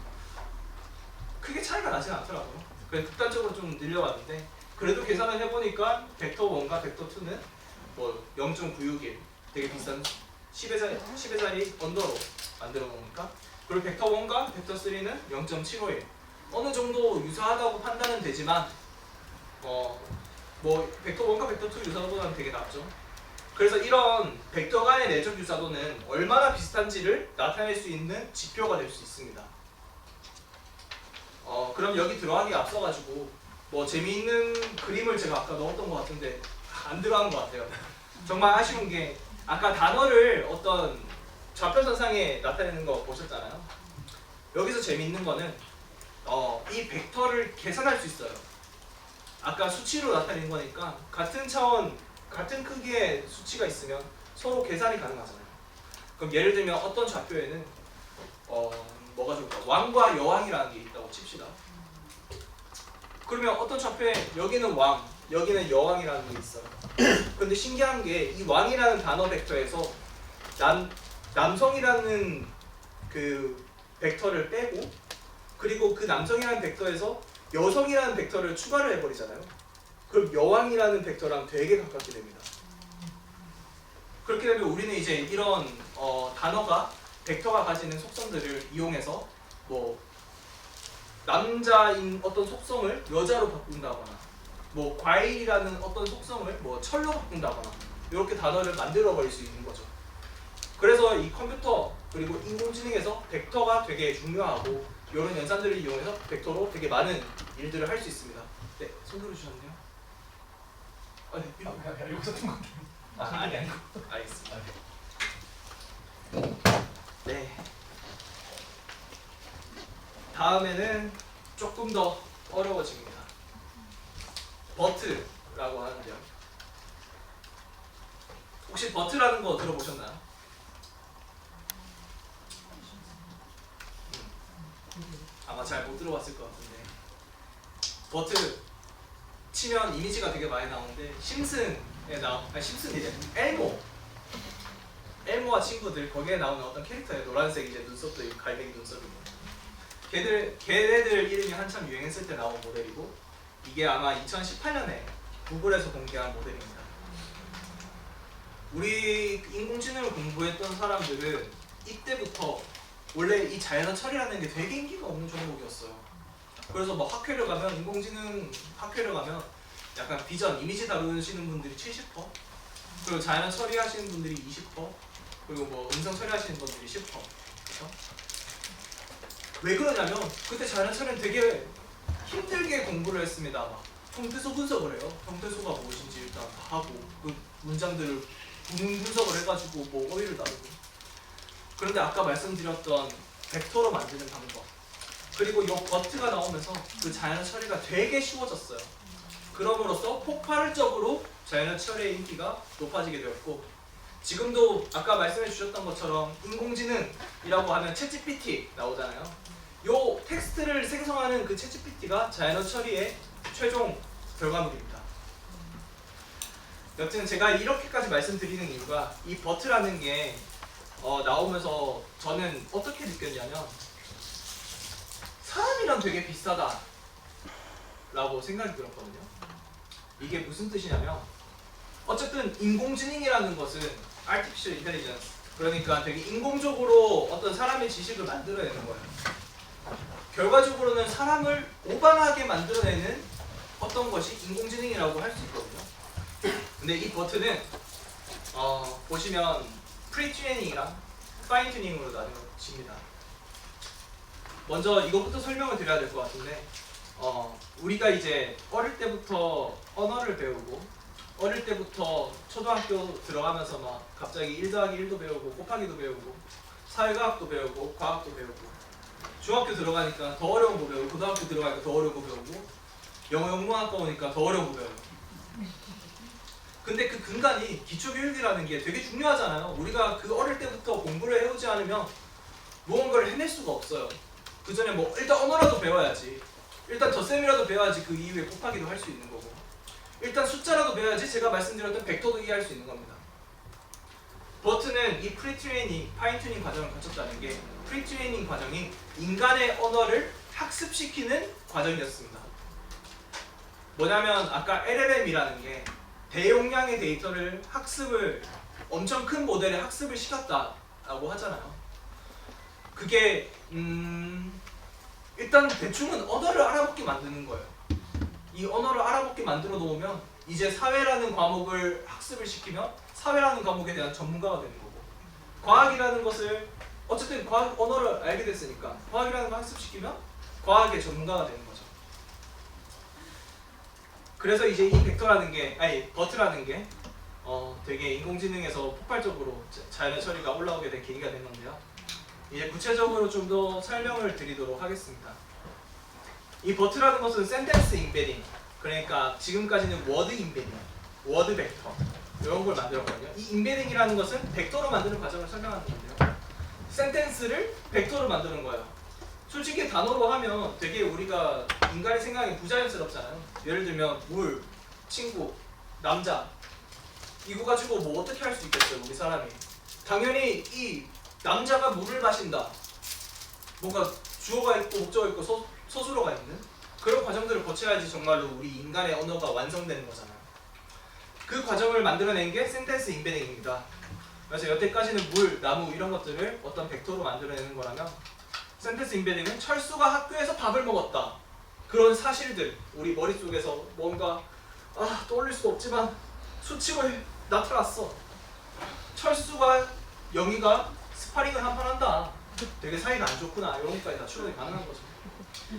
크게 차이가 나진 않더라고요. 그래서 극단적으로 좀 늘려왔는데 그래도 계산을 해보니까 벡터 1과 벡터 2는 뭐 0.961 되게 비싼 10의 자리 언더로 만들어 놓으니까 그리고 벡터 1과 벡터 3는 0.751 어느 정도 유사하다고 판단은 되지만 뭐 벡터 1과 벡터 2 유사도보다는 되게 낮죠. 그래서 이런 벡터 간의 내적 유사도는 얼마나 비슷한지를 나타낼 수 있는 지표가 될 수 있습니다. 그럼 여기 들어가기 앞서가지고 뭐 재미있는 그림을 제가 아까 넣었던 것 같은데 안 들어간 것 같아요. 정말 아쉬운 게 아까 단어를 어떤 좌표선상에 나타내는 거 보셨잖아요. 여기서 재미있는 거는 이 벡터를 계산할 수 있어요. 아까 수치로 나타낸 거니까 같은 차원, 같은 크기의 수치가 있으면 서로 계산이 가능하잖아요. 그럼 예를 들면 어떤 좌표에는 뭐가 좋을까? 왕과 여왕이라는 게 있다고 칩시다. 그러면 어떤 차표에 여기는 왕, 여기는 여왕이라는 게 있어요. 근데 신기한 게 이 왕이라는 단어 벡터에서 남성이라는 그 벡터를 빼고 그리고 그 남성이라는 벡터에서 여성이라는 벡터를 추가를 해버리잖아요. 그럼 여왕이라는 벡터랑 되게 가깝게 됩니다. 그렇게 되면 우리는 이제 이런 단어가 벡터가 가지는 속성들을 이용해서 뭐 남자인 어떤 속성을 여자로 바꾼다거나 뭐 과일이라는 어떤 속성을 뭐 철로 바꾼다거나 이렇게 단어를 만들어 버릴 수 있는 거죠. 그래서 이 컴퓨터 그리고 인공지능에서 벡터가 되게 중요하고 이런 연산들을 이용해서 벡터로 되게 많은 일들을 할 수 있습니다. 네, 손 들어주셨네요. 아, 네, 이거. 알고 있었던 건데. 아니. 알겠습니다. 네. 다음에는 조금 더 어려워집니다. 버트라고 하는데요. 혹시 버트라는 거 들어보셨나요? 아마 잘 못 들어봤을 것 같은데 버트 치면 이미지가 되게 많이 나오는데 심슨이래 엘모와 친구들 거기에 나오는 어떤 캐릭터의 노란색 이제 눈썹도 있고 갈매기 눈썹이고 걔네들 이름이 한참 유행했을 때 나온 모델이고 이게 아마 2018년에 구글에서 공개한 모델입니다. 우리 인공지능을 공부했던 사람들은 이때부터 원래 이 자연어 처리라는 게 되게 인기가 없는 종목이었어요. 그래서 뭐 학회를 가면 인공지능 학회를 가면 약간 비전, 이미지 다루시는 분들이 70%, 그리고 자연어 처리하시는 분들이 20%, 그리고 뭐 음성 처리하시는 분들이 10%. 그렇죠? 왜 그러냐면 그때 자연어 처리는 되게 힘들게 공부를 했습니다. 막 형태소 분석을 해요. 형태소가 무엇인지 일단 다 하고 그 문장들을 분석을 해가지고 뭐 어휘를 다루고. 그런데 아까 말씀드렸던 벡터로 만드는 방법 그리고 이 버트가 나오면서 그 자연어 처리가 되게 쉬워졌어요. 그럼으로써 폭발적으로 자연어 처리의 인기가 높아지게 되었고 지금도 아까 말씀해 주셨던 것처럼 인공지능이라고 하면 챗GPT 나오잖아요. 요 텍스트를 생성하는 그 챗GPT가 자연어 처리의 최종 결과물입니다. 여튼 제가 이렇게까지 말씀드리는 이유가 이 버트라는 게 나오면서 저는 어떻게 느꼈냐면 사람이랑 되게 비슷하다 라고 생각이 들었거든요. 이게 무슨 뜻이냐면 어쨌든 인공지능이라는 것은 Artificial Intelligence 그러니까 되게 인공적으로 어떤 사람의 지식을 만들어내는 거예요. 결과적으로는 사람을 오반하게 만들어내는 어떤 것이 인공지능이라고 할 수 있거든요. 근데 이 버튼은 보시면 프리트레이닝이랑 파인튜닝으로 나뉘어집니다. 먼저 이것부터 설명을 드려야 될 것 같은데 우리가 이제 어릴 때부터 언어를 배우고 어릴 때부터 초등학교 들어가면서 막 갑자기 1 더하기 1도 배우고 곱하기도 배우고 사회과학도 배우고 과학도 배우고 중학교 들어가니까 더 어려운 거 배우고 고등학교 들어가니까 더 어려운 거 배우고 영어 영문학과 오니까 더 어려운 거 배우고 근데 그 근간이 기초교육이라는 게 되게 중요하잖아요. 우리가 그 어릴 때부터 공부를 해오지 않으면 무언가를 해낼 수가 없어요. 그 전에 뭐 일단 언어라도 배워야지. 일단 덧셈이라도 배워야지 그 이후에 곱하기도 할 수 있는 거고. 일단 숫자라도 배워야지 제가 말씀드렸던 벡터도 이해할 수 있는 겁니다. 버트는 이 프리트레이닝, 파인튜닝 과정을 거쳤다는 게 프리트레이닝 과정이 인간의 언어를 학습시키는 과정이었습니다. 뭐냐면 아까 LLM이라는 게 대용량의 데이터를 엄청 큰 모델에 학습을 시켰다라고 하잖아요. 그게 일단 대충은 언어를 알아먹게 만드는 거예요. 이 언어를 알아먹게 만들어 놓으면 이제 사회라는 과목을 학습을 시키면 사회라는 과목에 대한 전문가가 되는 거고 과학이라는 것을 어쨌든 과학 언어를 알게 됐으니까 과학이라는 걸 학습시키면 과학의 전문가가 되는 거죠. 그래서 이제 이 버트라는 게 되게 인공지능에서 폭발적으로 자연어 처리가 올라오게 된 계기가 된 건데요. 이제 구체적으로 좀 더 설명을 드리도록 하겠습니다. 이 버트라는 것은 센텐스 임베딩, 그러니까 지금까지는 워드 임베딩, 워드 벡터 이런 걸 만들었거든요. 이 임베딩이라는 것은 벡터로 만드는 과정을 설명하는 건데요. 센텐스를 벡터로 만드는 거예요. 솔직히 단어로 하면 되게 우리가 인간의 생각이 부자연스럽잖아요. 예를 들면 물, 친구, 남자 이거 가지고 뭐 어떻게 할 수 있겠어요 우리 사람이. 당연히 이 남자가 물을 마신다. 뭔가 주어가 있고 목적어 있고 서술어가 있는 그런 과정들을 거쳐야지 정말로 우리 인간의 언어가 완성되는 거잖아요. 그 과정을 만들어낸 게 센텐스 임베딩입니다. 그래서 여태까지는 물, 나무 이런 것들을 어떤 벡터로 만들어내는 거라면 센텐스 임베딩은 철수가 학교에서 밥을 먹었다. 그런 사실들 우리 머릿속에서 뭔가 떠올릴 수도 없지만 수치로 나타났어. 철수가 영희가 스파링을 한판 한다. 되게 사이가 안 좋구나. 이런 것까지 다 추론이 가능한 거죠.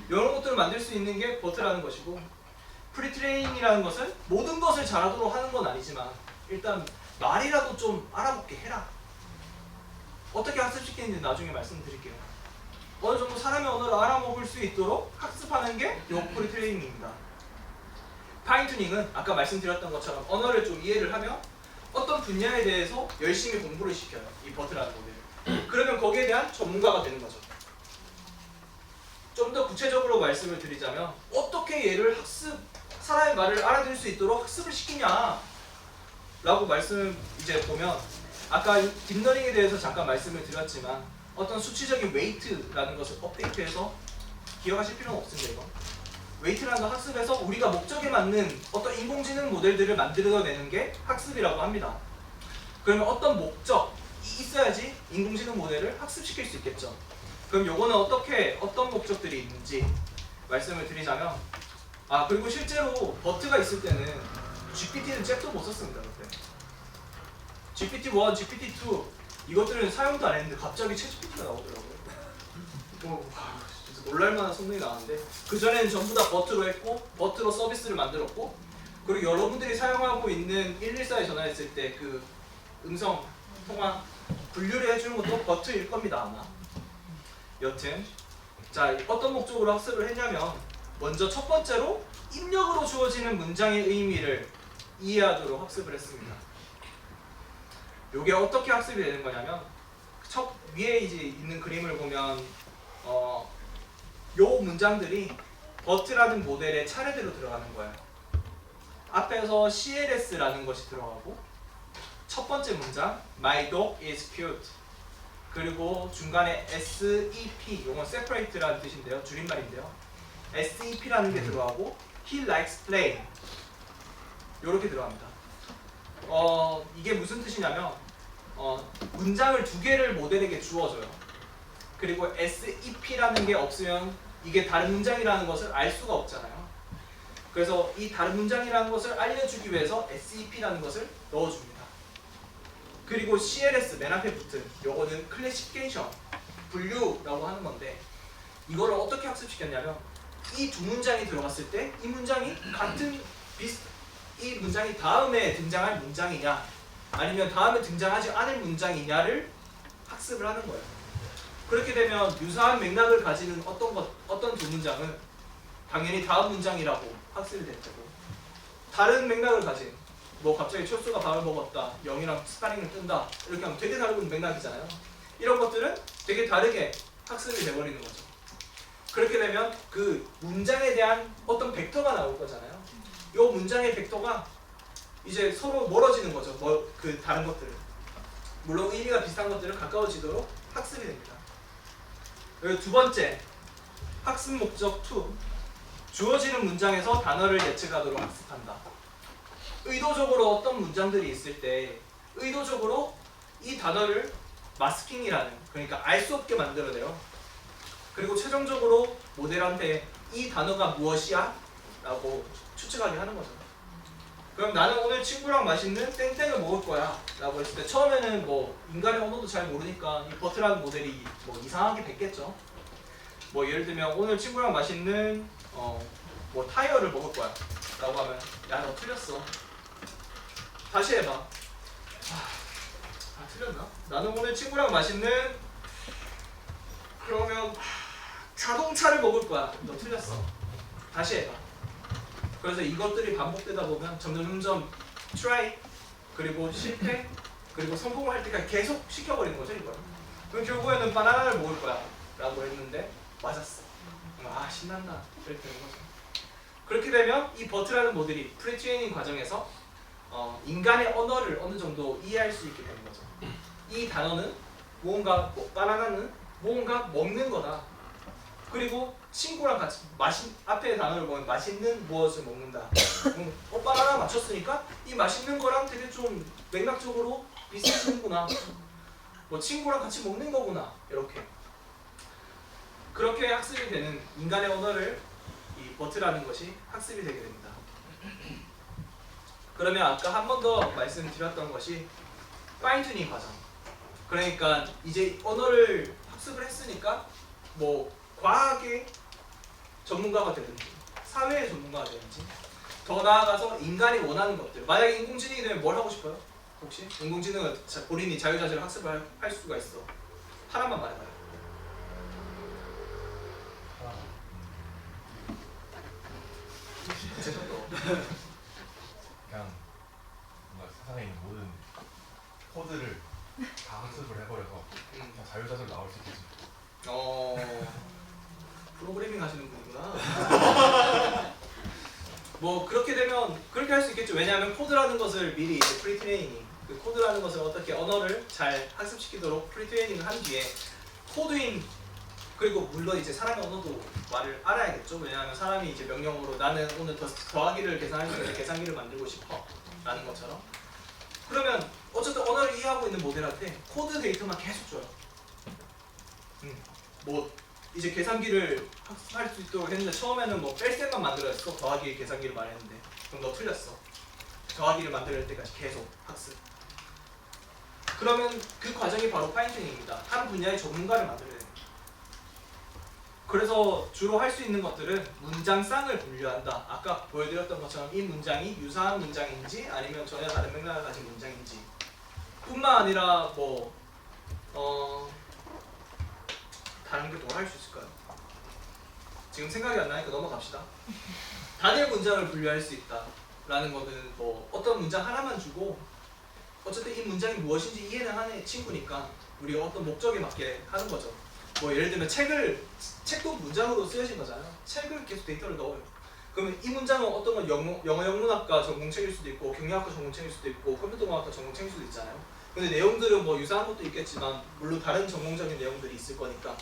이런 것들을 만들 수 있는 게 버트라는 것이고 프리트레인이라는 것은 모든 것을 잘하도록 하는 건 아니지만 일단 말이라도 좀 알아먹게 해라. 어떻게 학습시키는지 나중에 말씀드릴게요. 어느 정도 사람의 언어를 알아먹을 수 있도록 학습하는 게 요 프리트레이닝입니다. 파인튜닝은 아까 말씀드렸던 것처럼 언어를 좀 이해를 하면 어떤 분야에 대해서 열심히 공부를 시켜요. 이 버트라는 모델을. 그러면 거기에 대한 전문가가 되는 거죠. 좀 더 구체적으로 말씀을 드리자면 어떻게 얘를 사람의 말을 알아들을 수 있도록 학습을 시키냐 라고 말씀을 이제 보면 아까 딥러닝에 대해서 잠깐 말씀을 드렸지만 어떤 수치적인 웨이트라는 것을 업데이트해서 기억하실 필요는 없습니다. 이거. 웨이트라는 건 학습에서 우리가 목적에 맞는 어떤 인공지능 모델들을 만들어내는 게 학습이라고 합니다. 그러면 어떤 목적이 있어야지 인공지능 모델을 학습시킬 수 있겠죠. 그럼 요거는 어떤 목적들이 있는지 말씀을 드리자면 그리고 실제로 버트가 있을 때는 GPT는 잽도 못 썼습니다. 그때 GPT-1, GPT-2 이것들은 사용도 안 했는데 갑자기 챗GPT가 나오더라고요. 진짜 놀랄만한 성능이 나왔는데 그 전에는 전부 다 버트로 했고 버트로 서비스를 만들었고 그리고 여러분들이 사용하고 있는 114에 전화했을 때 그 음성 통화 분류를 해주는 것도 버트일 겁니다 아마. 여튼 자 어떤 목적으로 학습을 했냐면 먼저 첫 번째로 입력으로 주어지는 문장의 의미를 이해하도록 학습을 했습니다. 요게 어떻게 학습이 되는 거냐면 첫 위에 이제 있는 그림을 보면 요 문장들이 버트라는 모델의 차례대로 들어가는 거예요. 앞에서 CLS라는 것이 들어가고 첫 번째 문장 My dog is cute 그리고 중간에 SEP 요건 separate라는 뜻인데요. 줄임말인데요. SEP라는 게 들어가고 He likes playing 요렇게 들어갑니다. 이게 무슨 뜻이냐면 문장을 두 개를 모델에게 주어줘요. 그리고 SEP라는 게 없으면 이게 다른 문장이라는 것을 알 수가 없잖아요. 그래서 이 다른 문장이라는 것을 알려주기 위해서 SEP라는 것을 넣어줍니다. 그리고 CLS 맨 앞에 붙은 요거는 클래시피케이션 분류라고 하는 건데 이거를 어떻게 학습시켰냐면 이 두 문장이 들어갔을 때 이 문장이 이 문장이 다음에 등장할 문장이냐 아니면 다음에 등장하지 않을 문장이냐를 학습을 하는 거예요. 그렇게 되면 유사한 맥락을 가지는 어떤 두 문장은 당연히 다음 문장이라고 학습이 될 테고 다른 맥락을 가진 뭐 갑자기 철수가 밥을 먹었다 영이랑 스파링을 뜬다 이렇게 하면 되게 다른 맥락이잖아요. 이런 것들은 되게 다르게 학습이 돼버리는 거죠. 그렇게 되면 그 문장에 대한 어떤 벡터가 나올 거잖아요. 이 문장의 벡터가 이제 서로 멀어지는 거죠. 그 다른 것들은 물론 의미가 비슷한 것들은 가까워지도록 학습이 됩니다. 그리고 두 번째 학습 목적 2 주어지는 문장에서 단어를 예측하도록 학습한다. 의도적으로 어떤 문장들이 있을 때 의도적으로 이 단어를 마스킹이라는 그러니까 알 수 없게 만들어내요. 그리고 최종적으로 모델한테 이 단어가 무엇이야? 라고 추측하게 하는 거죠. 그럼 나는 오늘 친구랑 맛있는 땡땡을 먹을 거야 라고 했을 때 처음에는 뭐 인간의 언어도 잘 모르니까 이 버트라는 모델이 뭐 이상하게 뱉겠죠. 뭐 예를 들면 오늘 친구랑 맛있는 뭐 타이어를 먹을 거야 라고 하면 야 너 틀렸어. 다시 해봐. 틀렸나? 나는 오늘 친구랑 맛있는 그러면 자동차를 먹을 거야. 너 틀렸어. 다시 해봐. 그래서 이것들이 반복되다 보면 점점 try 그리고 실패 그리고 성공을 할 때까지 계속 시켜버리는 거죠 이걸. 그럼 결국에는 바나나를 먹을 거야 라고 했는데 맞았어. 아 신난다. 이렇게 되는 거죠. 그렇게 되면 이 버트라는 모델이 프리트레이닝 과정에서 인간의 언어를 어느 정도 이해할 수 있게 되는 거죠. 이 단어는 무언가 바나나는 무언가 먹는 거다. 그리고 친구랑 같이 앞에 단어를 보면 맛있는 무엇을 먹는다. 바나나 맞췄으니까 이 맛있는 거랑 되게 좀 맥락적으로 비슷해지는구나. 뭐 친구랑 같이 먹는 거구나. 이렇게. 그렇게 학습이 되는 인간의 언어를 이 버트라는 것이 학습이 되게 됩니다. 그러면 아까 한 번 더 말씀드렸던 것이 파인튜닝 과정. 그러니까 이제 언어를 학습을 했으니까 뭐 과학의 전문가가 되든지 사회의 전문가가 되든지 더 나아가서 인간이 원하는 것들. 만약에 인공지능이 되면 뭘 하고 싶어요? 혹시? 인공지능은 본인이 자유자재로 학습을 할 수가 있어. 하나만 말해봐요. 구체적으로. 그냥 뭔가 세상에 있는 모든 코드를 다 학습을 해버려서 그냥 자유자재로 나올 수 있겠지. 프로그래밍 하시는 분이구나. 뭐 그렇게 되면 그렇게 할 수 있겠죠. 왜냐하면 코드라는 것을 미리 이제 프리트레이닝, 그 코드라는 것을 어떻게 언어를 잘 학습시키도록 프리트레이닝을 한 뒤에 코드인 그리고 물론 이제 사람의 언어도 말을 알아야겠죠. 왜냐하면 사람이 이제 명령어로 나는 오늘 더하기를 계산할 수 있는 계산기를 만들고 싶어 라는 것처럼. 그러면 어쨌든 언어를 이해하고 있는 모델한테 코드 데이터만 계속 줘요. 뭐 이제 계산기를 학습할 수 있도록 했는데 처음에는 뭐 뺄셈만 만들었어. 더하기 계산기를 말했는데 그럼 너 틀렸어. 더하기를 만들 때까지 계속 학습. 그러면 그 과정이 바로 파인튜닝입니다. 한 분야의 전문가를 만들어야 됩니다. 그래서 주로 할 수 있는 것들은 문장쌍을 분류한다. 아까 보여드렸던 것처럼 이 문장이 유사한 문장인지 아니면 전혀 다른 맥락을 가진 문장인지 뿐만 아니라 뭐 다른 게 더 할 수 있을까요? 지금 생각이 안 나니까 넘어갑시다. 단일 문장을 분류할 수 있다라는 거는 뭐 어떤 문장 하나만 주고 어쨌든 이 문장이 무엇인지 이해는 하는 친구니까 우리가 어떤 목적에 맞게 하는 거죠. 뭐 예를 들면 책도 문장으로 쓰여진 거잖아요. 책을 계속 데이터를 넣어요. 그러면 이 문장은 어떤 건 영어 영문학과 전공책일 수도 있고 경영학과 전공책일 수도 있고 컴퓨터공학과 전공책일 수도 있잖아요. 근데 내용들은 뭐 유사한 것도 있겠지만 물론 다른 전공적인 내용들이 있을 거니까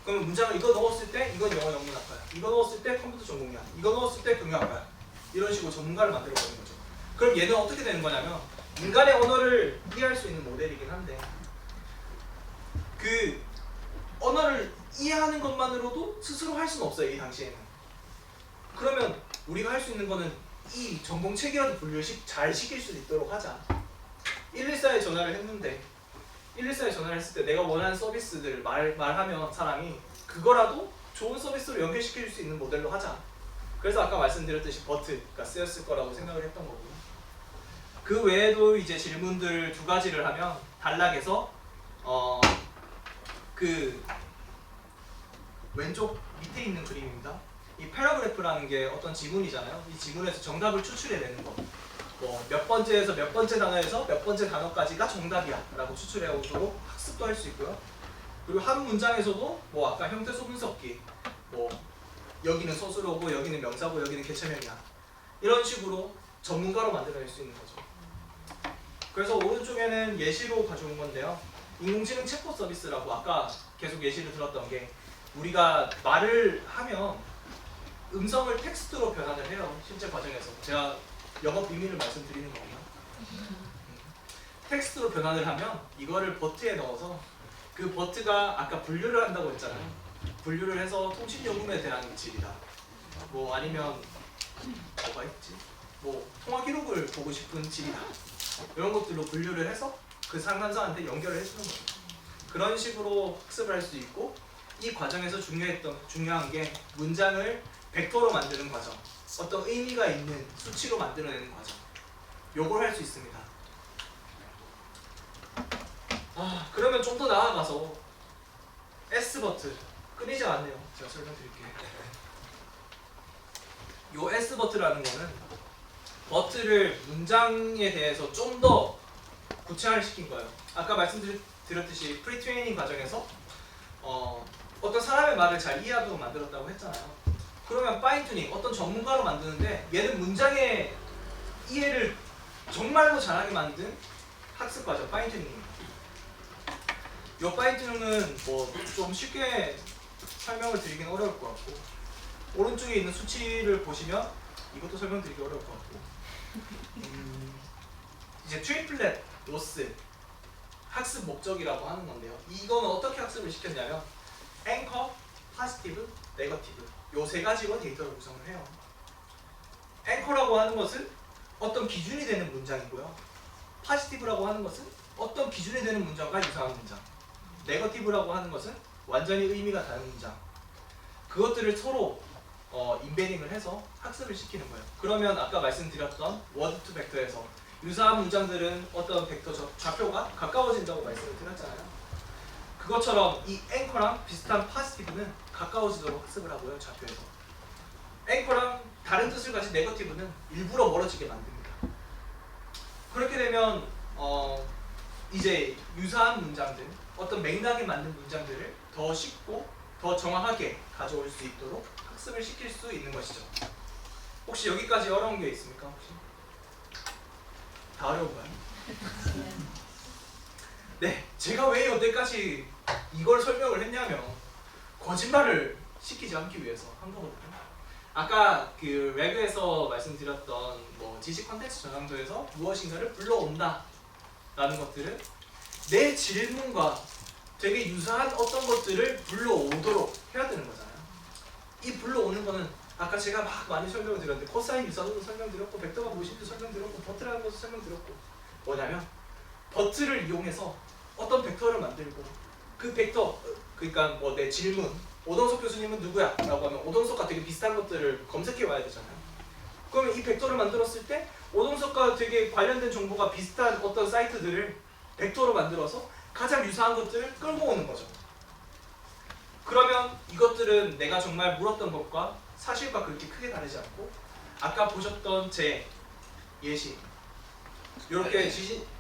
그러면 문장을 이거 넣었을 때 이건 영어 영문학과야, 이거 넣었을 때 컴퓨터 전공이야, 이거 넣었을 때 경영학과야, 이런 식으로 전문가를 만들어버리는 거죠. 그럼 얘는 어떻게 되는 거냐면 인간의 언어를 이해할 수 있는 모델이긴 한데 그 언어를 이해하는 것만으로도 스스로 할 수는 없어요. 이 당시에는. 그러면 우리가 할 수 있는 거는 이 전공책이라도 분류를 잘 시킬 수 있도록 하자. 114에 전화를 했는데 114에 전화를 했을 때 내가 원하는 서비스들 말하면 사람이 그거라도 좋은 서비스로 연결시킬 수 있는 모델로 하자. 그래서 아까 말씀드렸듯이 버트가 쓰였을 거라고 생각을 했던 거고요. 그 외에도 이제 질문들 두 가지를 하면 단락에서 그 왼쪽 밑에 있는 그림입니다. 이 패러그래프라는 게 어떤 지문이잖아요. 이 지문에서 정답을 추출해내는 거. 뭐 몇 번째에서 몇 번째 단어에서 몇 번째 단어까지가 정답이야 라고 추출해 오도록 학습도 할 수 있고요. 그리고 한 문장에서도 뭐 아까 형태소 분석기 뭐 여기는 서술어고 여기는 명사고 여기는 개체명이야 이런 식으로 전문가로 만들어낼 수 있는 거죠. 그래서 오른쪽에는 예시로 가져온 건데요. 인공지능 챗봇 서비스라고 아까 계속 예시를 들었던 게 우리가 말을 하면 음성을 텍스트로 변환을 해요. 실제 과정에서. 제가 영업 비밀을 말씀드리는 거고요. 텍스트로 변환을 하면 이거를 버트에 넣어서 그 버트가 아까 분류를 한다고 했잖아요. 분류를 해서 통신 요금에 대한 질이다. 뭐 아니면 뭐가 있지? 뭐 통화 기록을 보고 싶은 질이다. 이런 것들로 분류를 해서 그 상담사한테 연결을 해주는 거예요. 그런 식으로 학습을 할 수 있고 이 과정에서 중요한 게 문장을 벡터로 만드는 과정, 어떤 의미가 있는 수치로 만들어내는 과정, 요걸 할 수 있습니다. 그러면 좀 더 나아가서 S버트 끊이지 않네요. 제가 설명드릴게요. 요 S버트라는 거는 버트를 문장에 대해서 좀 더 구체화시킨 거예요. 아까 말씀드렸듯이 프리트레이닝 과정에서 어떤 사람의 말을 잘 이해하도록 만들었다고 했잖아요. 그러면 파인튜닝, 어떤 전문가로 만드는데 얘는 문장의 이해를 정말로 잘하게 만든 학습 과정 파인튜닝입니다. 이 파인튜닝은 뭐 좀 쉽게 설명을 드리긴 어려울 것 같고, 오른쪽에 있는 수치를 보시면 이것도 설명드리기 어려울 것 같고, 이제 트리플렛 로스 학습 목적이라고 하는 건데요. 이거는 어떻게 학습을 시켰냐면 앵커, 포지티브, 네거티브 요 세 가지로 데이터를 구성을 해요. 앵커라고 하는 것은 어떤 기준이 되는 문장이고요. 포지티브라고 하는 것은 어떤 기준이 되는 문장과 유사한 문장. 네거티브라고 하는 것은 완전히 의미가 다른 문장. 그것들을 서로 인베딩을 해서 학습을 시키는 거예요. 그러면 아까 말씀드렸던 워드 투 벡터에서 유사한 문장들은 어떤 벡터 좌표가 가까워진다고 말씀을 드렸잖아요. 그것처럼 이 앵커랑 비슷한 포지티브는 가까워지도록 학습을 하고요. 좌표에서. 앵커랑 다른 뜻을 가진 네거티브는 일부러 멀어지게 만듭니다. 그렇게 되면 이제 유사한 문장들, 어떤 맥락에 맞는 문장들을 더 쉽고 더 정확하게 가져올 수 있도록 학습을 시킬 수 있는 것이죠. 혹시 여기까지 어려운 게 있습니까? 혹시? 다 어려운가요? 네, 제가 왜 여태까지 이걸 설명을 했냐면 거짓말을 시키지 않기 위해서 한 거거든요. 아까 그 레그에서 말씀드렸던 뭐 지식 컨텍스트 전환도에서 무엇인가를 불러온다 라는 것들은 내 질문과 되게 유사한 어떤 것들을 불러오도록 해야 되는 거잖아요. 이 불러오는 거는 아까 제가 막 많이 설명을 드렸는데 코사인 유사도도 설명드렸고 벡터가 무엇인지도 설명드렸고 버트라는 것도 설명드렸고, 뭐냐면 버트를 이용해서 어떤 벡터를 만들고 그 벡터, 그러니까 뭐 내 질문, 오동석 교수님은 누구야? 라고 하면 오동석과 되게 비슷한 것들을 검색해 와야 되잖아요. 그러면 이 벡터를 만들었을 때 오동석과 되게 관련된 정보가 비슷한 어떤 사이트들을 벡터로 만들어서 가장 유사한 것들을 끌고 오는 거죠. 그러면 이것들은 내가 정말 물었던 것과 사실과 그렇게 크게 다르지 않고, 아까 보셨던 제 예시 이렇게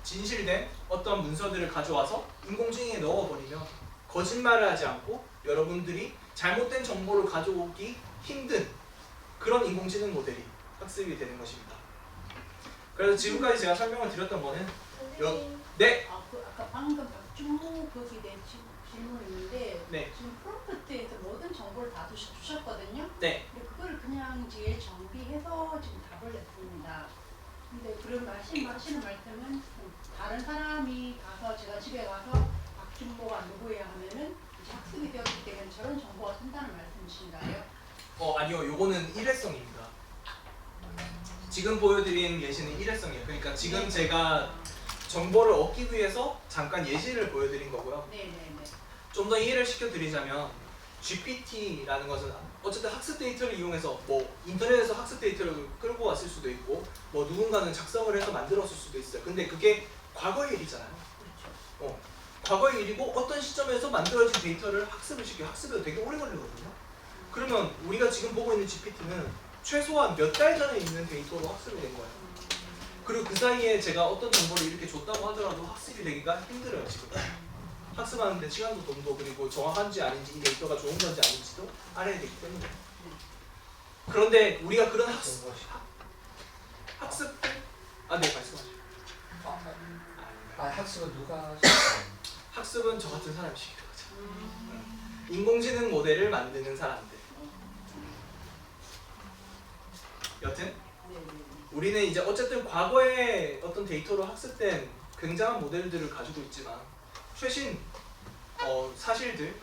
진실된 어떤 문서들을 가져와서 인공지능에 넣어버리면 거짓말을 하지 않고 여러분들이 잘못된 정보를 가져오기 힘든 그런 인공지능 모델이 학습이 되는 것입니다. 그래서 지금까지 제가 설명을 드렸던 거는 네. 아까 방금 박준호 거기에 대한 질문이 있는데 네. 지금 프롬프트에서 모든 정보를 다 주셨거든요. 네. 근데 그걸 그냥 제일 정비해서 지금 답을 냈습니다. 근데 그런 하시는 말씀은 다른 사람이 가서 제가 집에 가서 박준호가 누구야 하면은 이제 학습이 되었기 때문에 저런 정보가 쓴다는 말씀이신가요? 아니요. 요거는 일회성입니다. 지금 보여드린 예시는 일회성이에요. 그러니까 지금 제가 정보를 얻기 위해서 잠깐 예시를 보여드린 거고요. 네네네. 좀 더 이해를 시켜드리자면 GPT라는 것은 어쨌든 학습 데이터를 이용해서 뭐 인터넷에서 학습 데이터를 끌고 왔을 수도 있고 뭐 누군가는 작성을 해서 만들었을 수도 있어요. 근데 그게 과거의 일이잖아요. 그렇죠. 과거의 일이고 어떤 시점에서 만들어진 데이터를 학습을 시켜요. 학습이 되게 오래 걸리거든요. 그러면 우리가 지금 보고 있는 GPT는 최소한 몇 달 전에 있는 데이터로 학습이 된 거예요. 그리고 그 사이에 제가 어떤 정보를 이렇게 줬다고 하더라도 학습이 되기가 힘들어요. 지금 학습하는데 시간도 돈도, 그리고 정확한지 아닌지 이 데이터가 좋은 건지 아닌지도 알아야 되기 때문에. 그런데 우리가 그런 학습 네, 말씀하세요. 학습은 누가 하시나요? 학습은 저 같은 사람이 시키는 거죠. 인공지능 모델을 만드는 사람들. 여튼 우리는 이제 어쨌든 과거에 어떤 데이터로 학습된 굉장한 모델들을 가지고 있지만 최신 사실들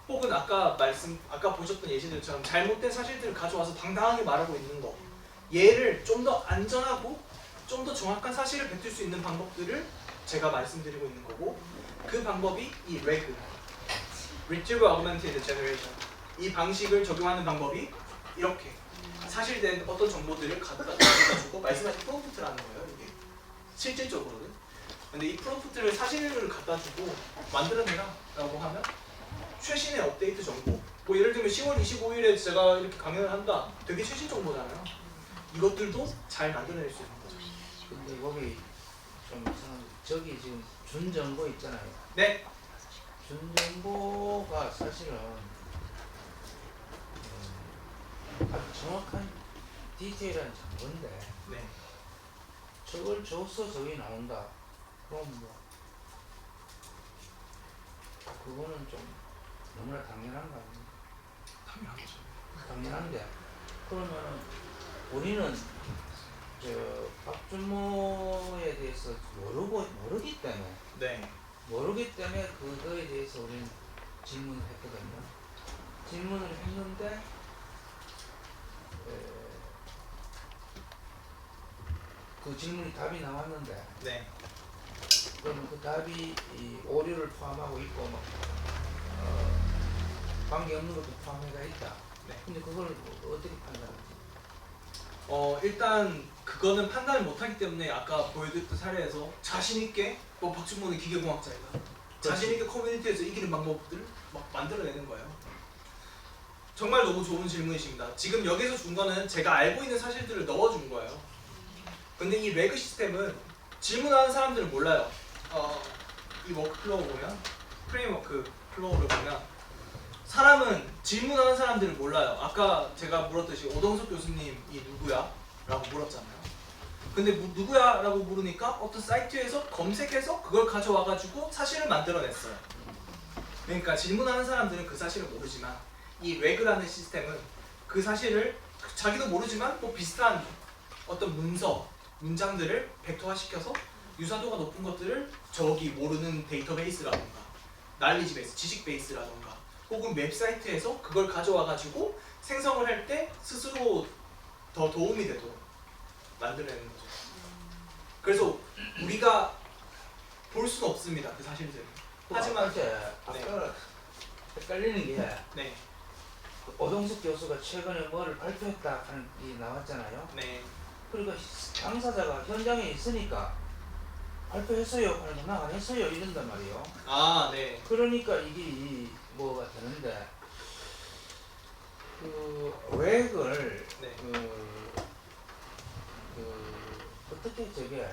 혹은 아까 보셨던 예시들처럼 잘못된 사실들을 가져와서 당당하게 말하고 있는 거, 얘를 좀 더 안전하고 좀 더 정확한 사실을 뱉을 수 있는 방법들을 제가 말씀드리고 있는 거고, 그 방법이 이 RAG, Retrieval Augmented Generation, 이 방식을 적용하는 방법이 이렇게 사실된 어떤 정보들을 가져가지고 말씀하신 프롬프트라는 거예요. 이게 실질적으로는. 근데 이 프롬프트를 사실을 갖다 주고 만들어내라 라고 하면 최신의 업데이트 정보, 뭐 예를 들면 10월 25일에 제가 이렇게 강연을 한다, 되게 최신 정보잖아요. 이것들도 잘 만들어낼 수 있는 거죠. 근데 거기 좀 이상한데 저기 지금 준 정보 있잖아요. 네. 박준정보가 사실은 아주 정확한 디테일한 정보인데 네. 저걸 줘서 저기 나온다. 그럼 뭐 그거는 좀 너무나 당연한 거 아닙니까? 당연하죠. 당연한데 그러면은 우리는 저 박준모에 대해서 모르기 때문에 네. 그거에 대해서 우리는 질문을 했거든요. 질문을 했는데 그 질문이 답이 나왔는데 네. 그러면 그 답이 이 오류를 포함하고 있고 뭐 관계없는 것도 포함해가 있다. 네. 근데 그걸 어떻게 판단하지? 일단 그거는 판단을 못하기 때문에 아까 보여드렸던 사례에서 자신 있게 뭐 박준모는 기계공학자이다. 자신 있게 커뮤니티에서 이기는 방법들 막 만들어내는 거예요. 정말 너무 좋은 질문이십니다. 지금 여기서 준 거는 제가 알고 있는 사실들을 넣어준 거예요. 근데 이 레그 시스템은 질문하는 사람들은 몰라요. 이 워크플로우 보면 프레임워크 플로우를 보면 사람은 질문하는 사람들은 몰라요. 아까 제가 물었듯이 오동석 교수님이 누구야? 라고 물었잖아요. 근데 누구야? 라고 물으니까 어떤 사이트에서 검색해서 그걸 가져와가지고 사실을 만들어냈어요. 그러니까 질문하는 사람들은 그 사실을 모르지만 이 레그라는 시스템은 그 사실을 자기도 모르지만 뭐 비슷한 어떤 문장들을 벡터화시켜서 유사도가 높은 것들을 저기 모르는 데이터베이스라던가 날리지 베이스, 지식 베이스라던가 혹은 웹사이트에서 그걸 가져와가지고 생성을 할 때 스스로 더 도움이 되도록 만들어내는 거죠. 그래서 우리가 볼 수는 없습니다. 그 사실들을. 하지만 아까 헷갈리는 게 네, 오동석 교수가 최근에 뭐를 발표했다 하는 게 나왔잖아요. 네, 그러니까 당사자가 현장에 있으니까 발표했어요 하는 거 나 안 했어요 이런단 말이에요. 아, 네, 그러니까 이게 뭐가 되는데 그 렉을 네, 어떻게 저게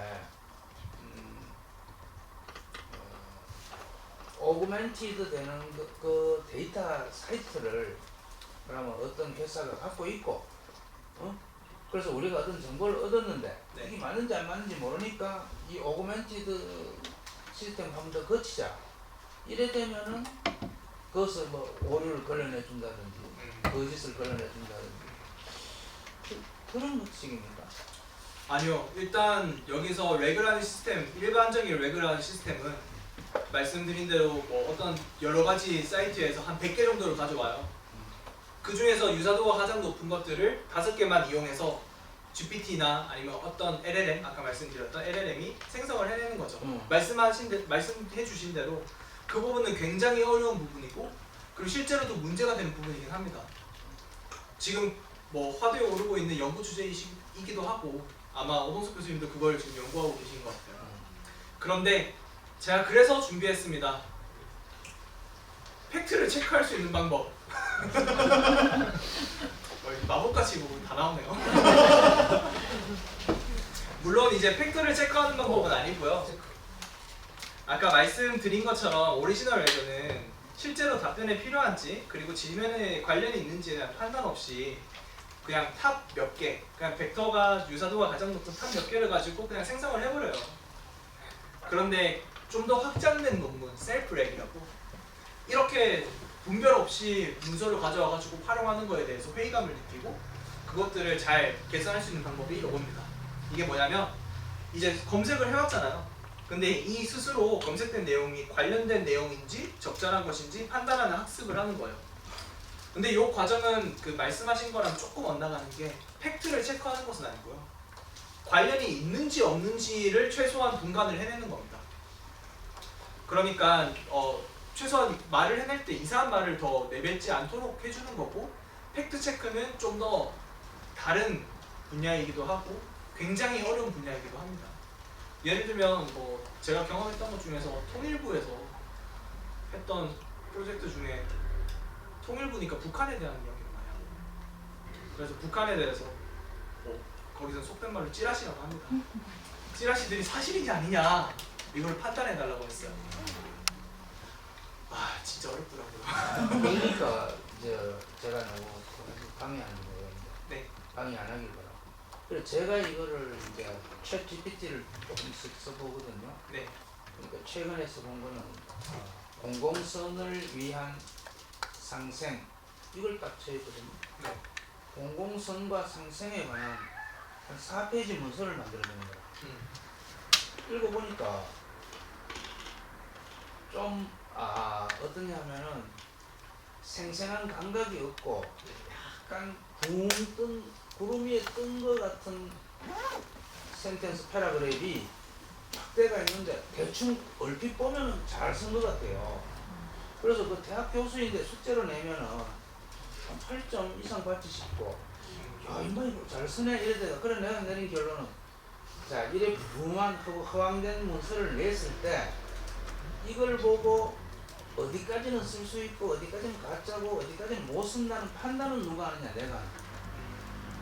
오그멘티드 되는 그 데이터 사이트를 그러면 어떤 회사가 갖고 있고 그래서 우리가 어떤 정보를 얻었는데 네. 이게 맞는지 안 맞는지 모르니까 이 오그멘티드 시스템 한번 더 거치자 이래 되면은 그것을 뭐 오류를 걸러내 준다든지 거짓을 걸러내 준다든지 그런 식입니까? 아니요. 일단 여기서 레그라는 시스템, 일반적인 레그라는 시스템은 말씀드린 대로 뭐 어떤 여러 가지 사이트에서 한 100개 정도를 가져와요. 그 중에서 유사도가 가장 높은 것들을 5개만 이용해서 GPT나 아니면 어떤 LLM, 아까 말씀드렸던 LLM이 생성을 해내는 거죠. 말씀해 주신 대로 그 부분은 굉장히 어려운 부분이고 그리고 실제로도 문제가 되는 부분이긴 합니다. 지금 뭐 화두에 오르고 있는 연구 주제이기도 하고 아마 오동석 교수님도 그걸 지금 연구하고 계신 것 같아요. 그런데 제가 그래서 준비했습니다. 팩트를 체크할 수 있는 방법. 마법같이 뭐 다 나오네요. 물론 이제 팩트를 체크하는 방법은 아니고요. 아까 말씀드린 것처럼 오리지널 레그는 실제로 답변에 필요한지 그리고 질문에 관련이 있는지에 대한 판단 없이 그냥 탑 몇 개, 그냥 벡터가 유사도가 가장 높은 탑 몇 개를 가지고 그냥 생성을 해버려요. 그런데 좀 더 확장된 논문, 셀프 렉이라고 이렇게 분별 없이 문서를 가져와가지고 활용하는 거에 대해서 회의감을 느끼고 그것들을 잘 개선할 수 있는 방법이 이겁니다. 이게 뭐냐면 이제 검색을 해왔잖아요. 근데 이 스스로 검색된 내용이 관련된 내용인지 적절한 것인지 판단하는 학습을 하는 거예요. 근데 이 과정은 그 말씀하신 거랑 조금 엇나가는 게 팩트를 체크하는 것은 아니고요. 관련이 있는지 없는지를 최소한 분간을 해내는 겁니다. 그러니까 최소한 말을 해낼 때 이상한 말을 더 내뱉지 않도록 해주는 거고 팩트 체크는 좀 더 다른 분야이기도 하고 굉장히 어려운 분야이기도 합니다. 예를 들면 뭐 제가 경험했던 것 중에서 통일부에서 했던 프로젝트 중에 통일부니까 북한에 대한 이야기를 많이 하고 그래서 북한에 대해서 거기서 속된 말로 찌라시라고 합니다. 찌라시들이 사실이냐 아니냐 이걸 판단해 달라고 했어요. 아 진짜 어렵더라고요. 그러니까 제가 너무 방해하는 거예요. 네. 방해 안 하길 바라고. 그래서 제가 이거를 이제 챗 GPT를 조금씩 써보거든요. 네. 그러니까 최근에 써본 거는 공공성을 위한 상생 이걸 딱 쳐있거든요. 네. 공공성과 상생에 관한 한 4페이지 문서를 만들어내는 거예요. 읽어보니까 좀 어떠냐 하면은 생생한 감각이 없고 약간 구름 위에 뜬 것 같은 센텐스 패러그래프이 확대가 있는데 대충 얼핏 보면은 잘 쓴 것 같아요. 그래서 그 대학 교수인데 숙제로 내면은 한 8점 이상 받지 싶고 야 인마 이거 잘 쓰네 이래대가. 그래 내가 내린 결론은 자 이래 부만 허황된 문서를 냈을 때 이걸 보고 어디까지는 쓸 수 있고 어디까지는 가짜고 어디까지는 못 쓴다는 판단은 누가 하느냐 내가 하느냐.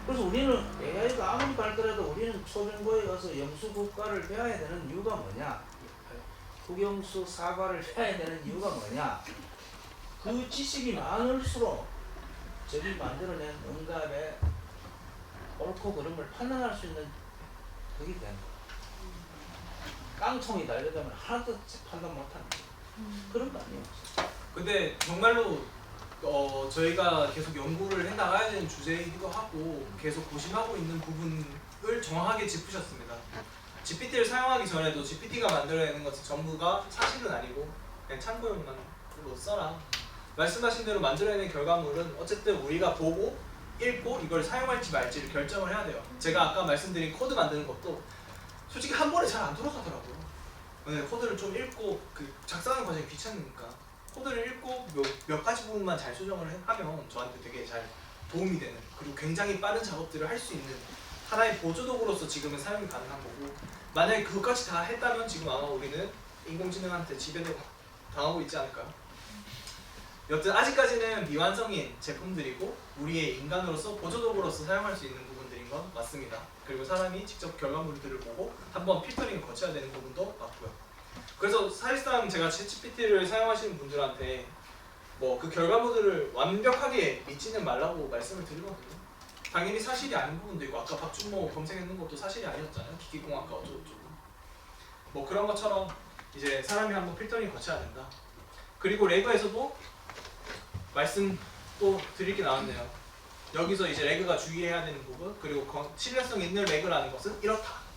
그래서 우리는 AI가 아무리 발달해도 우리는 초중고에 가서 영수 국가를 배워야 되는 이유가 뭐냐, 국영수 사과를 배워야 되는 이유가 뭐냐, 그 지식이 많을수록 저기 만들어낸 응답의 옳고 그름을 판단할 수 있는 그게 되는 거야. 깡통이 달려가면 하나도 판단 못하는 거야. 그런 거 아니에요. 근데 정말로 저희가 계속 연구를 해나가야 되는 주제이기도 하고 계속 고심하고 있는 부분을 정확하게 짚으셨습니다. GPT를 사용하기 전에도 GPT가 만들어내는 것은 전부가 사실은 아니고 그냥 참고용만 써라. 말씀하신 대로 만들어내는 결과물은 어쨌든 우리가 보고 읽고 이걸 사용할지 말지를 결정을 해야 돼요. 제가 아까 말씀드린 코드 만드는 것도 솔직히 한 번에 잘 안 돌아가더라고요. 코드를 좀 읽고 작성하는 과정이 귀찮으니까 코드를 읽고 몇 가지 부분만 잘 수정을 하면 저한테 되게 잘 도움이 되는, 그리고 굉장히 빠른 작업들을 할 수 있는 하나의 보조도구로서 지금은 사용이 가능한 거고, 만약에 그것까지 다 했다면 지금 아마 우리는 인공지능한테 지배되고 당하고 있지 않을까요? 여튼 아직까지는 미완성인 제품들이고 우리의 인간으로서 보조도구로서 사용할 수 있는 부분들인 건 맞습니다. 그리고 사람이 직접 결과물들을 보고 한번 필터링을 거쳐야 되는 부분도 맞고요. 그래서 사실상 제가 챗GPT를 사용하시는 분들한테 뭐 그 결과물들을 완벽하게 믿지는 말라고 말씀을 드리거든요. 당연히 사실이 아닌 부분도 있고, 아까 박준모 검색했는 것도 사실이 아니었잖아요. 기기공학과 어쩌고저쩌고 뭐 그런 것처럼 이제 사람이 한번 필터링 거쳐야 된다. 그리고 레그에서도 말씀 또 드릴 게 나왔네요. 여기서 이제 레그가 주의해야 되는 부분, 그리고 신뢰성 있는 레그라는 것은 이렇다.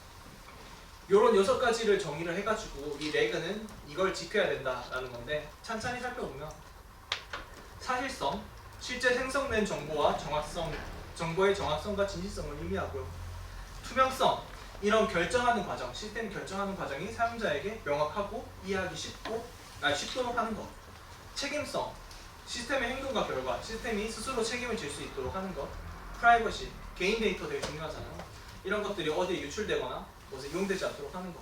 요런 6가지를 정의를 해가지고 이 레그는 이걸 지켜야 된다라는 건데, 찬찬히 살펴보면 사실성, 실제 생성된 정보와 정보의 정확성과 진실성을 의미하고요. 투명성, 이런 결정하는 과정, 시스템 결정하는 과정이 사용자에게 명확하고 이해하기 쉽도록 하는 것. 책임성, 시스템의 행동과 결과, 시스템이 스스로 책임을 질 수 있도록 하는 것. 프라이버시, 개인 데이터 되게 중요하잖아요. 이런 것들이 어디에 유출되거나 무엇에 이용되지 않도록 하는 것.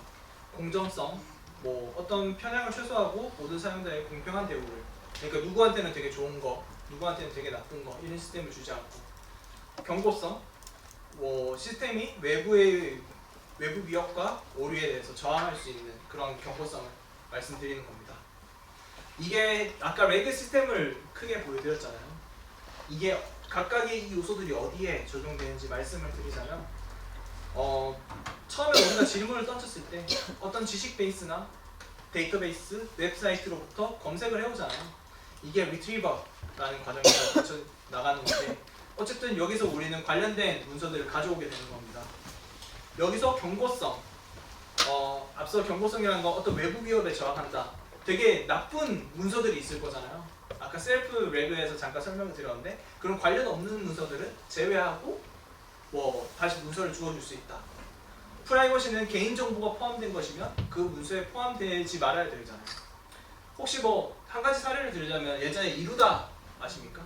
공정성, 뭐 어떤 편향을 최소화하고 모든 사용자의 공평한 대우를, 그러니까 누구한테는 되게 좋은 거, 누구한테는 되게 나쁜 거, 이런 시스템을 주지 않고. 경고성, 뭐 시스템이 외부 위협과 오류에 대해서 저항할 수 있는 그런 경고성을 말씀드리는 겁니다. 이게 아까 레그 시스템을 크게 보여드렸잖아요. 이게 각각의 이 요소들이 어디에 적용되는지 말씀을 드리자면, 처음에 우리가 질문을 던졌을 때 어떤 지식 베이스나 데이터베이스, 웹사이트로부터 검색을 해오잖아요. 이게 리트리버라는 과정에서 거쳐 나가는 건데, 어쨌든 여기서 우리는 관련된 문서들을 가져오게 되는 겁니다. 여기서 경고성, 앞서 경고성이라는 건 어떤 외부 위협에 저항한다. 되게 나쁜 문서들이 있을 거잖아요. 아까 셀프 레그에서 잠깐 설명을 드렸는데, 그런 관련 없는 문서들은 제외하고 뭐 다시 문서를 주어줄 수 있다. 프라이버시는 개인정보가 포함된 것이면 그 문서에 포함되지 말아야 되잖아요. 혹시 뭐 한 가지 사례를 들자면, 예전에 이루다 아십니까?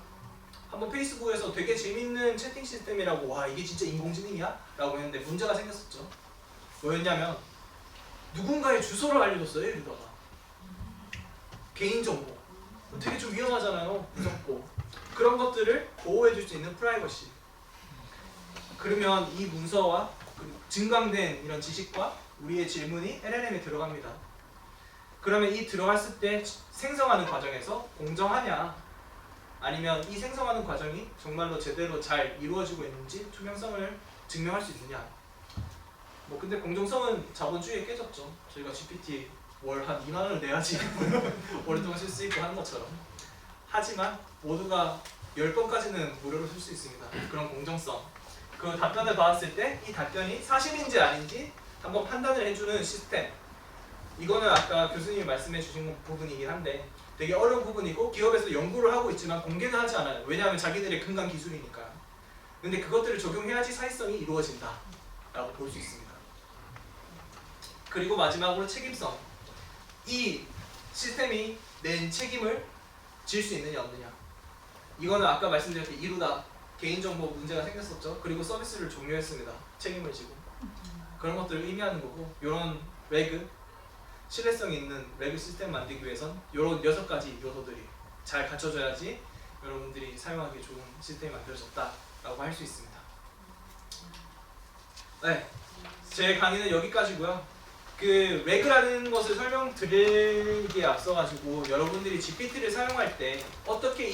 한번 페이스북에서 되게 재밌는 채팅 시스템이라고, 와 이게 진짜 인공지능이야? 라고 했는데 문제가 생겼었죠. 뭐였냐면 누군가의 주소를 알려줬어요, 이루다가. 개인정보. 되게 좀 위험하잖아요. 무섭고. 그런 것들을 보호해줄 수 있는 프라이버시. 그러면 이 문서와 증강된 이런 지식과 우리의 질문이 LLM에 들어갑니다. 그러면 이 들어갔을 때 생성하는 과정에서 공정하냐, 아니면 이 생성하는 과정이 정말로 제대로 잘 이루어지고 있는지 투명성을 증명할 수 있느냐. 뭐 근데 공정성은 자본주의에 깨졌죠. 저희가 GPT 월 한 2만 원을 내야지 오랫동안 쓸 수 있고 하는 것처럼. 하지만 모두가 10번까지는 무료로 쓸 수 있습니다. 그런 공정성. 그 답변을 받았을 때 이 답변이 사실인지 아닌지 한번 판단을 해주는 시스템. 이거는 아까 교수님이 말씀해 주신 부분이긴 한데 되게 어려운 부분이고 기업에서 연구를 하고 있지만 공개는 하지 않아요. 왜냐하면 자기들의 근간 기술이니까요. 근데 그것들을 적용해야지 사회성이 이루어진다 라고 볼 수 있습니다. 그리고 마지막으로 책임성. 이 시스템이 낸 책임을 질 수 있느냐 없느냐. 이거는 아까 말씀드렸듯이 이루다 개인정보 문제가 생겼었죠. 그리고 서비스를 종료했습니다. 책임을 지고. 그런 것들을 의미하는 거고, 이런 레그, 신뢰성 있는 레그 시스템 만들기 위해선 이런 6가지 요소들이 잘 갖춰져야지 여러분들이 사용하기 좋은 시스템이 만들어졌다라고 할 수 있습니다. 네, 제 강의는 여기까지고요. 그 레그라는 것을 설명드리기에 앞서 가지고 여러분들이 GPT를 사용할 때 어떻게